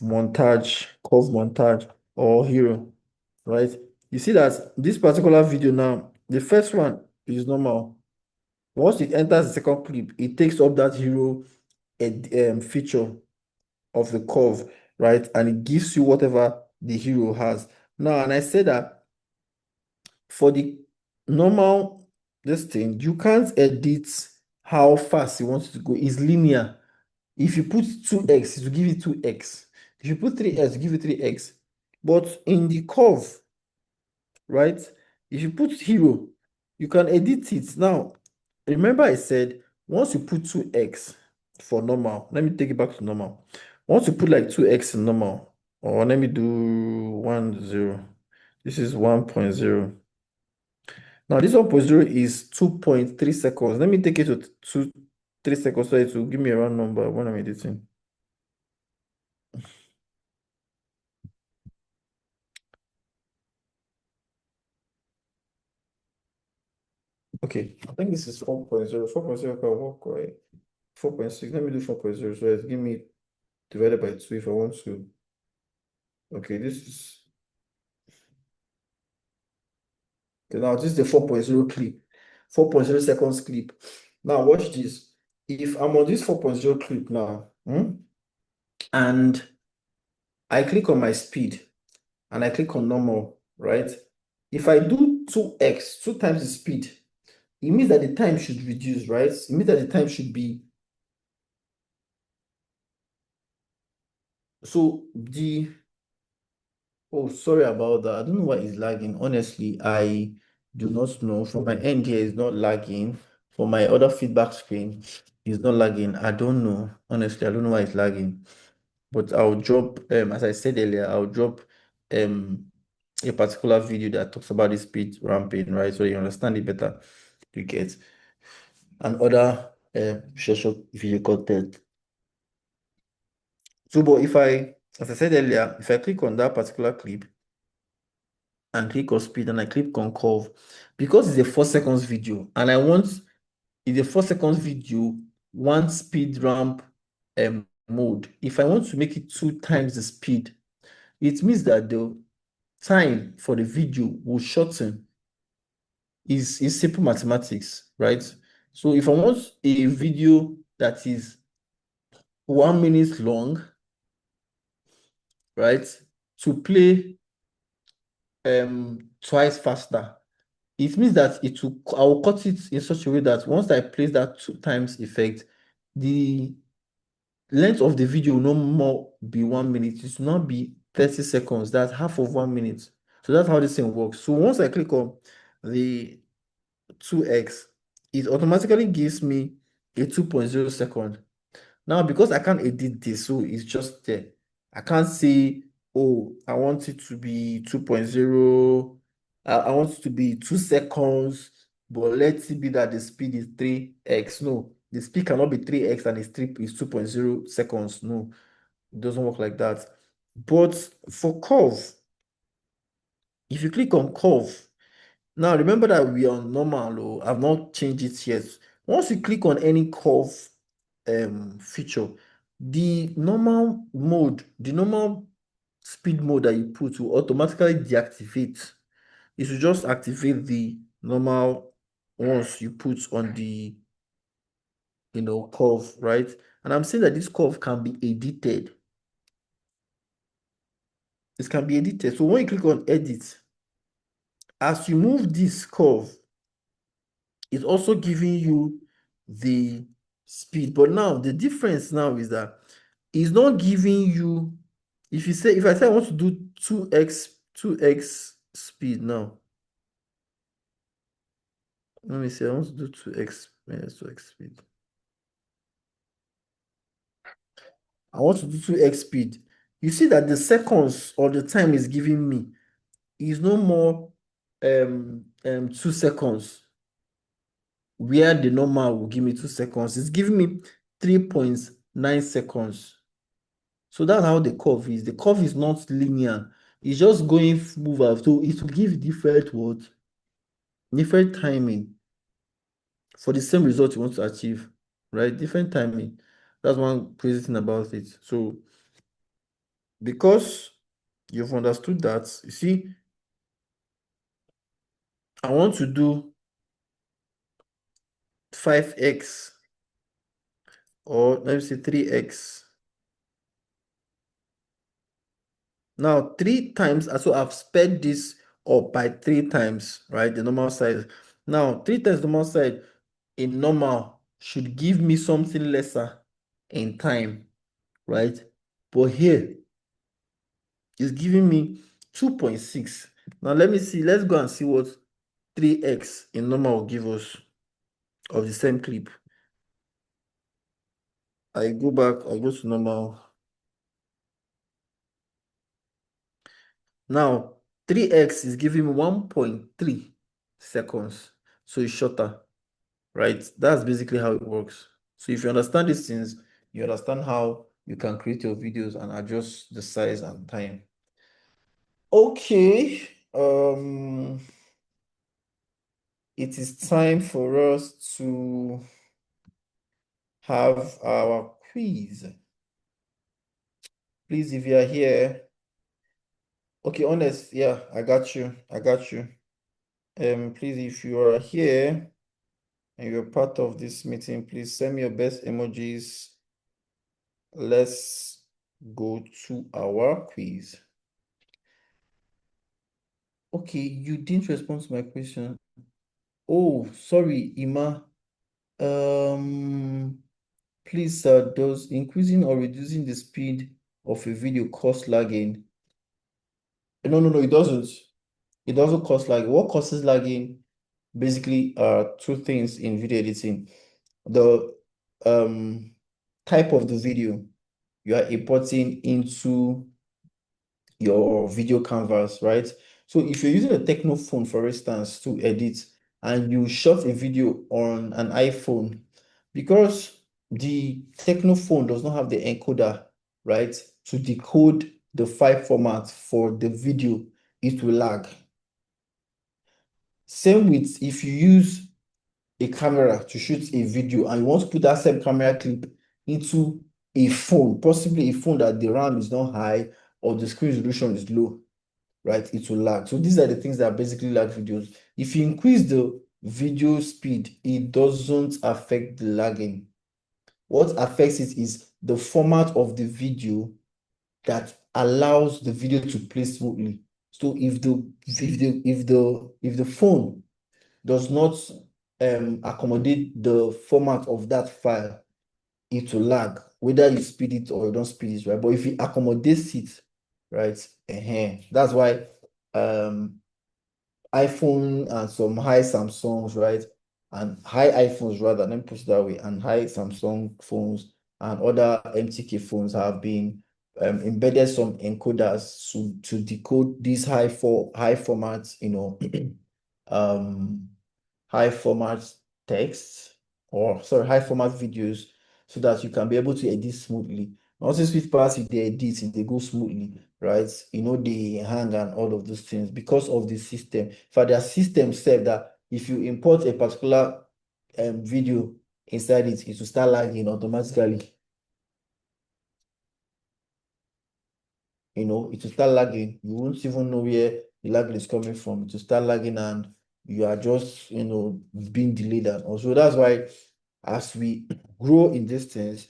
montage, curve montage, or hero, right? You see that this particular video now, the first one is normal. Once it enters the second clip, it takes up that hero feature of the curve, right? And it gives you whatever the hero has. Now, and I said that for the normal this thing, you can't edit how fast you want it to go. It's linear. If you put 2x, it will give you 2x. If you put 3x, it will give you 3x. But in the curve, right? If you put hero, you can edit it. Now, remember I said once you put 2x for normal, let me take it back to normal. Once you put like 2x in normal, or let me do 1, 0. This is 1.0. Now, this 1.0 is 2.3 seconds. Let me take it to 3 seconds so it will give me a round number when I'm editing. Okay, I think this is 4.0. 4.0 can work, right? 4.6. Let me do 4.0. So it's give me divided by 2 if I want to. Okay, this is. Okay, now this is the 4.0 clip. 4.0 seconds clip. Now watch this. If I'm on this 4.0 clip now, and I click on my speed and I click on normal, right? If I do 2x, 2 times the speed, it means that the time should reduce, right? It means that the time should be. So oh, sorry about that. I don't know why it's lagging. Honestly, I do not know. From my end here, it's not lagging. For my other feedback screen, it's not lagging. I don't know. Honestly, I don't know why it's lagging. But I'll drop, as I said earlier, I'll drop um a particular video that talks about the speed ramping, right? So you understand it better. You get and other short video content. So, but if as I said earlier, if I click on that particular clip and click on speed and I click on curve, because it's a 4 seconds video and I want it's a 4 seconds video, one speed ramp mode. If I want to make it 2 times the speed, it means that the time for the video will shorten. Is simple mathematics, right? So if I want a video that is 1 minute long, right, to play twice faster, it means that I will cut it in such a way that once I place that 2 times effect, the length of the video will no more be 1 minute. It will not be 30 seconds. That's half of 1 minute. So that's how this thing works. So once I click on the 2x, it automatically gives me a 2.0 second. Now, because I can't edit this, so it's just there. I can't say, oh, I want it to be 2.0. I want it to be 2 seconds, but let's it be that the speed is 3x. No, the speed cannot be 3x and it's 2.0 seconds. No, it doesn't work like that. But for curve, if you click on curve, now remember that we are on normal. Oh, I've not changed it yet. Once you click on any curve feature, the normal speed mode that you put will automatically deactivate. It will just activate the normal ones you put on the curve, right? And I'm saying that this curve can be edited. It can be edited. So when you click on edit, as you move this curve, it's also giving you the speed. But now the difference now is that it's not giving you, if I say I want to do 2x speed now. Let me see, I want to do 2x minus 2x speed. I want to do 2x speed. you see that the seconds or the time is giving me is no more 2 seconds, where the normal will give me 2 seconds. It's giving me 3.9 seconds. So that's how the curve is. The curve is not linear. It's just going move out. So it will give different what? Different timing for the same result you want to achieve, right? Different timing. That's one crazy thing about it. So because you've understood that, you see, I want to do 5x, or let me say 3x. Now, 3 times, so I've sped this up by 3 times, right? The normal size. Now, 3 times the normal size in normal should give me something lesser in time, right? But here, it's giving me 2.6. Now, let me see. Let's go and see what 3x in normal will give us of the same clip. I go back, I go to normal. Now, 3x is giving me 1.3 seconds. So it's shorter, right? That's basically how it works. So if you understand these things, you understand how you can create your videos and adjust the size and time. Okay. It is time for us to have our quiz. Please, if you are here, okay, honest, yeah, I got you. I got you. Please, if you are here and you're part of this meeting, please send me your best emojis. Let's go to our quiz. Okay, you didn't respond to my question. Oh, sorry, Ima. Please, sir, does increasing or reducing the speed of a video cause lagging? No, it doesn't. It doesn't cause lagging. What causes lagging basically are two things in video editing. The type of the video you are importing into your video canvas, right? So if you're using a techno phone, for instance, to edit, and you shot a video on an iPhone, because the techno phone does not have the encoder, right, to decode the file format for the video, it will lag. Same with if you use a camera to shoot a video and you want to put that same camera clip into a phone, possibly a phone that the RAM is not high or the screen resolution is low, right? It will lag. So these are the things that basically lag videos. If you increase the video speed, it doesn't affect the lagging. What affects it is the format of the video that allows the video to play smoothly. So if the phone does not accommodate the format of that file, it will lag, whether you speed it or you don't speed it, right? But if it accommodates it, right, that's why iPhone and some high Samsungs, right, and high iPhones rather, let me put it that way, and high Samsung phones and other MTK phones have been embedded some encoders to decode these high formats, um, high format text, or sorry, high format videos, so that you can be able to edit smoothly. Also, switch parts if they edit, if they go smoothly, right? They hang and all of those things because of the system. For their system said that if you import a particular video inside it, it will start lagging automatically. It will start lagging. You won't even know where the lag is coming from. It will start lagging and you are just, being delayed. And also that's why as we grow in these things,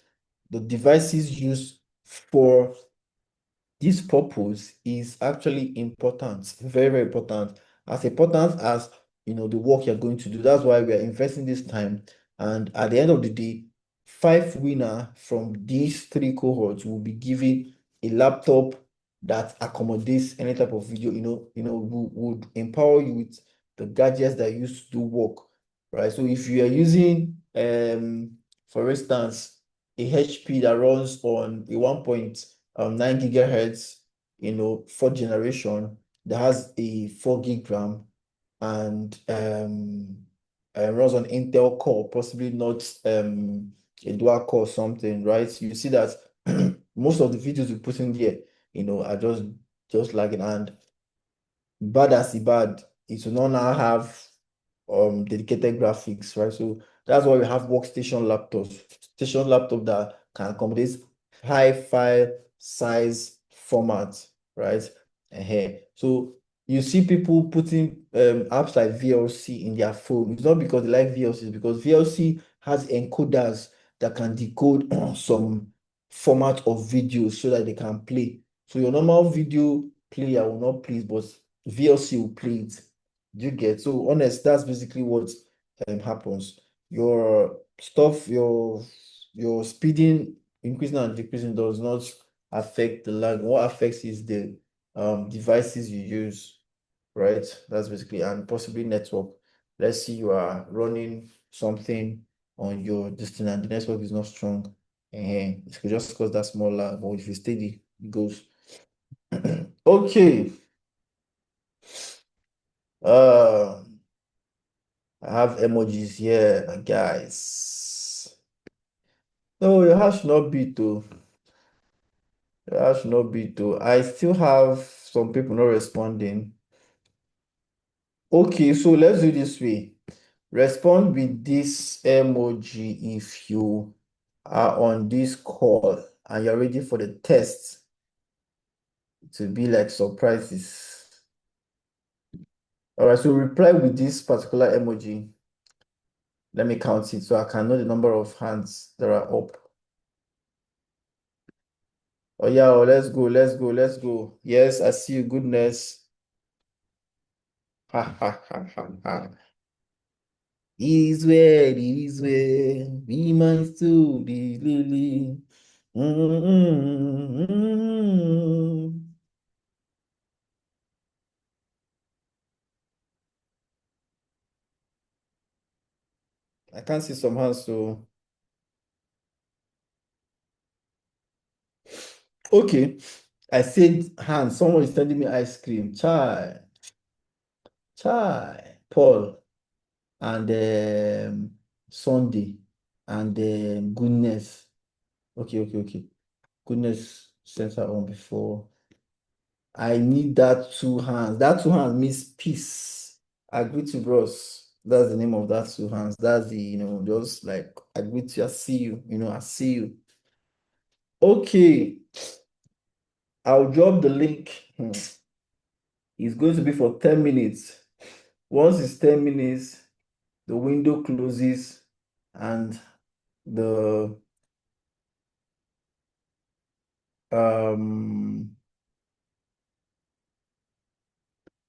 the devices used for this purpose is actually important, very, very important. As important as the work you're going to do. That's why we are investing this time. And at the end of the day, 5 winner from these 3 cohorts will be given a laptop that accommodates any type of video, would empower you with the gadgets that you use to do work, right? So if you are using, for instance, a HP that runs on a 9 gigahertz, fourth generation that has a 4 gig RAM and runs on Intel Core, possibly not a dual core or something, right? You see that most of the videos we put in here, are just lagging. And bad as it bad, it will not now have dedicated graphics, right? So that's why we have workstation laptops, station laptop that can accommodate high file size format, right? So you see people putting apps like VLC in their phone. It's not because they like VLC, it's because VLC has encoders that can decode some format of videos so that they can play. So your normal video player will not play, but VLC will play it. Do you get? So honest, that's basically what happens. Your stuff, your speeding increasing and decreasing does not affect the lag. What affects is the devices you use, right? That's basically, and possibly network. Let's see you are running something on your distance and the network is not strong. And it could just cause that small lag, but if you steady, it goes. Okay. Uh, I have emojis here, guys. No, your house should not be too. Your house should not be too. I still have some people not responding. Okay, so let's do this way. Respond with this emoji if you are on this call and you're ready for the test to be like surprises. All right, so reply with this particular emoji. Let me count it so I can know the number of hands that are up. Oh yeah, oh, let's go, let's go, let's go. Yes, I see you, goodness. Ha ha ha ha ha. Is where be my still be lily. Mm-mm-mm-mm. I can't see some hands, so okay. I said hands. Someone is sending me ice cream. Chai, chai, Paul, and Sunday, and goodness. Okay, okay, okay. Goodness sent her on before. I need that two hands. That two hands means peace. Agree to bros. That's the name of that two hands. That's the, just like agree to, I see you, I see you. Okay, I'll drop the link. It's going to be for 10 minutes. Once it's 10 minutes, the window closes and the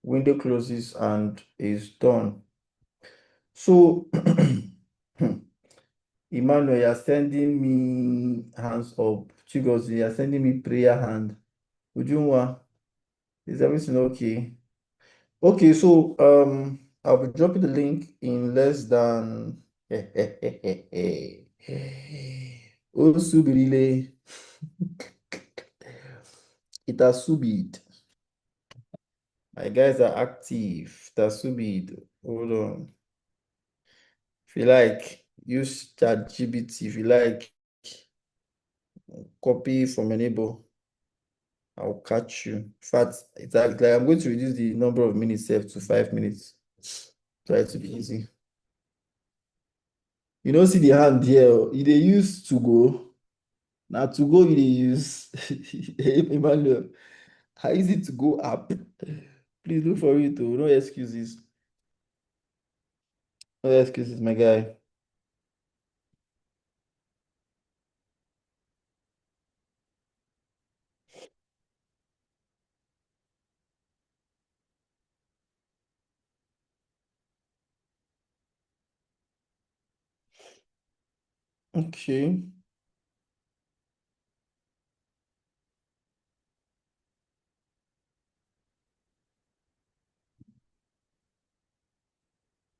window closes and is done. So Emmanuel, you're sending me hands up. Chigozie, you're sending me prayer hand. Ujunwa, is everything okay? Okay, so I'll be dropping the link in less than Osubirile. It has subid. My guys are active. It has subid. Hold on. If you like, use ChatGPT. If you like, copy from a neighbor. I'll catch you. In fact, it's like I'm going to reduce the number of minutes saved to 5 minutes. Try to be easy. You know, see the hand here. They use to go. Now to go, they use Emmanuel. How is it to go up? Please look for it. No excuses. No excuses, my guy. Okay.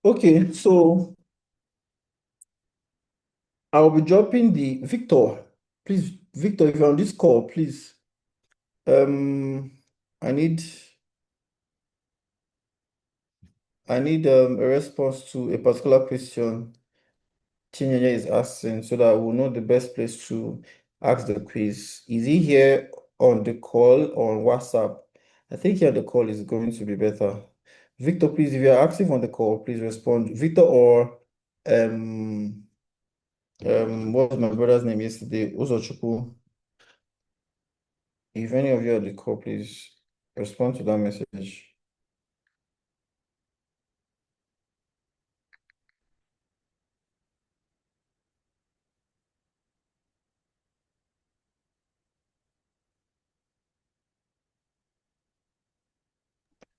Okay, so I'll be dropping the Victor. Please, Victor, if you're on this call, please. Um, I need a response to a particular question Chinenye is asking so that we'll know the best place to ask the quiz. Is he here on the call or on WhatsApp? I think here on the call is going to be better. Victor, please, if you are active on the call, please respond. Victor or um what was my brother's name yesterday? Uzochukwu. If any of you are on the call, please respond to that message.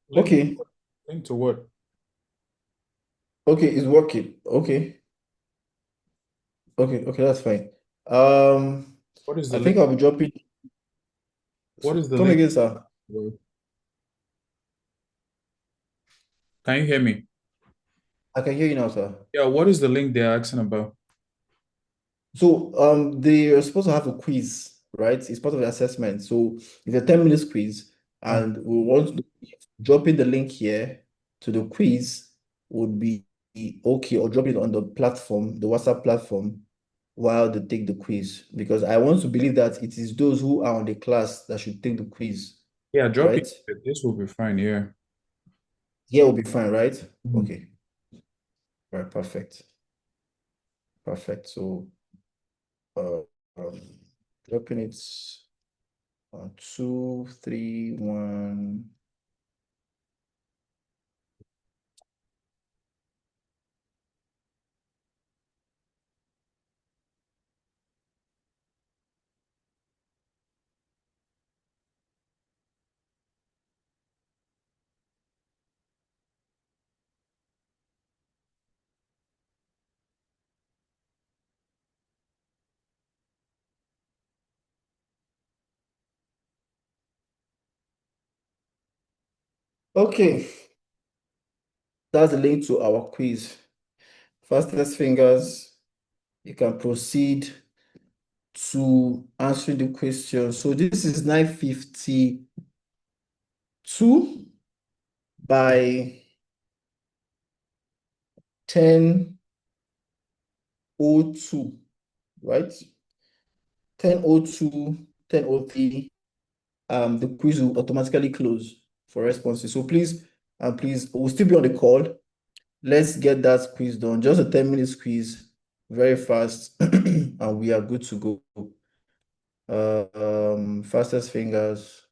Link, Okay, link to what? okay, it's working. Okay, that's fine. Um, What is the I think link? I'll be dropping. What is the Come link? again, sir. Can you hear me? I can hear you now, sir. Yeah, what is the link they're asking about? So they are supposed to have a quiz, right? It's part of the assessment. So it's a 10 minutes quiz, Oh, and we want to drop in the link here to the quiz would be okay, or drop it on the platform, the WhatsApp platform, while they take the quiz. Because I want to believe that it is those who are on the class that should take the quiz, yeah, drop it. right? This will be fine. Yeah. Here will be fine, right? Mhm. Okay, right, perfect. Perfect. So uh, um, dropping it on 2, 3, 1. Okay, that's the link to our quiz. Fastest fingers, you can proceed to answering the question. So this is 9:52 by 10:02, right? 10:02, 10:03. The quiz will automatically close for responses. So please, we'll still be on the call. Let's get that quiz done. Just a 10 minutes quiz, very fast, and we are good to go. Fastest fingers.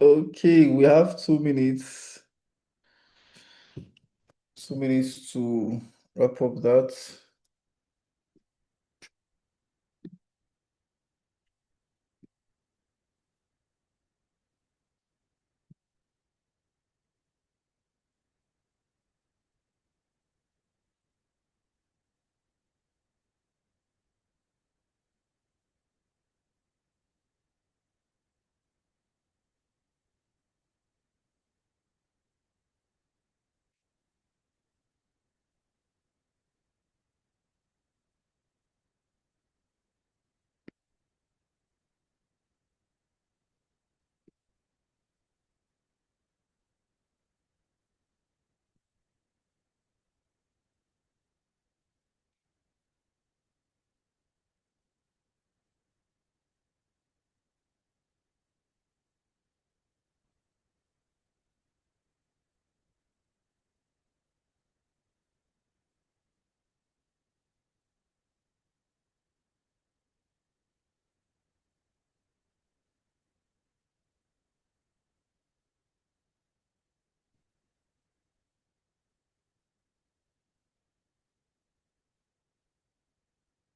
Okay, we have 2 minutes. 2 minutes to wrap up that.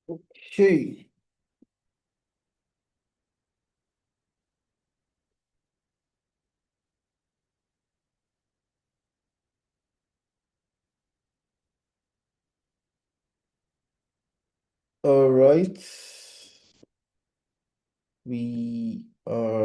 Okay. All right. We Uh,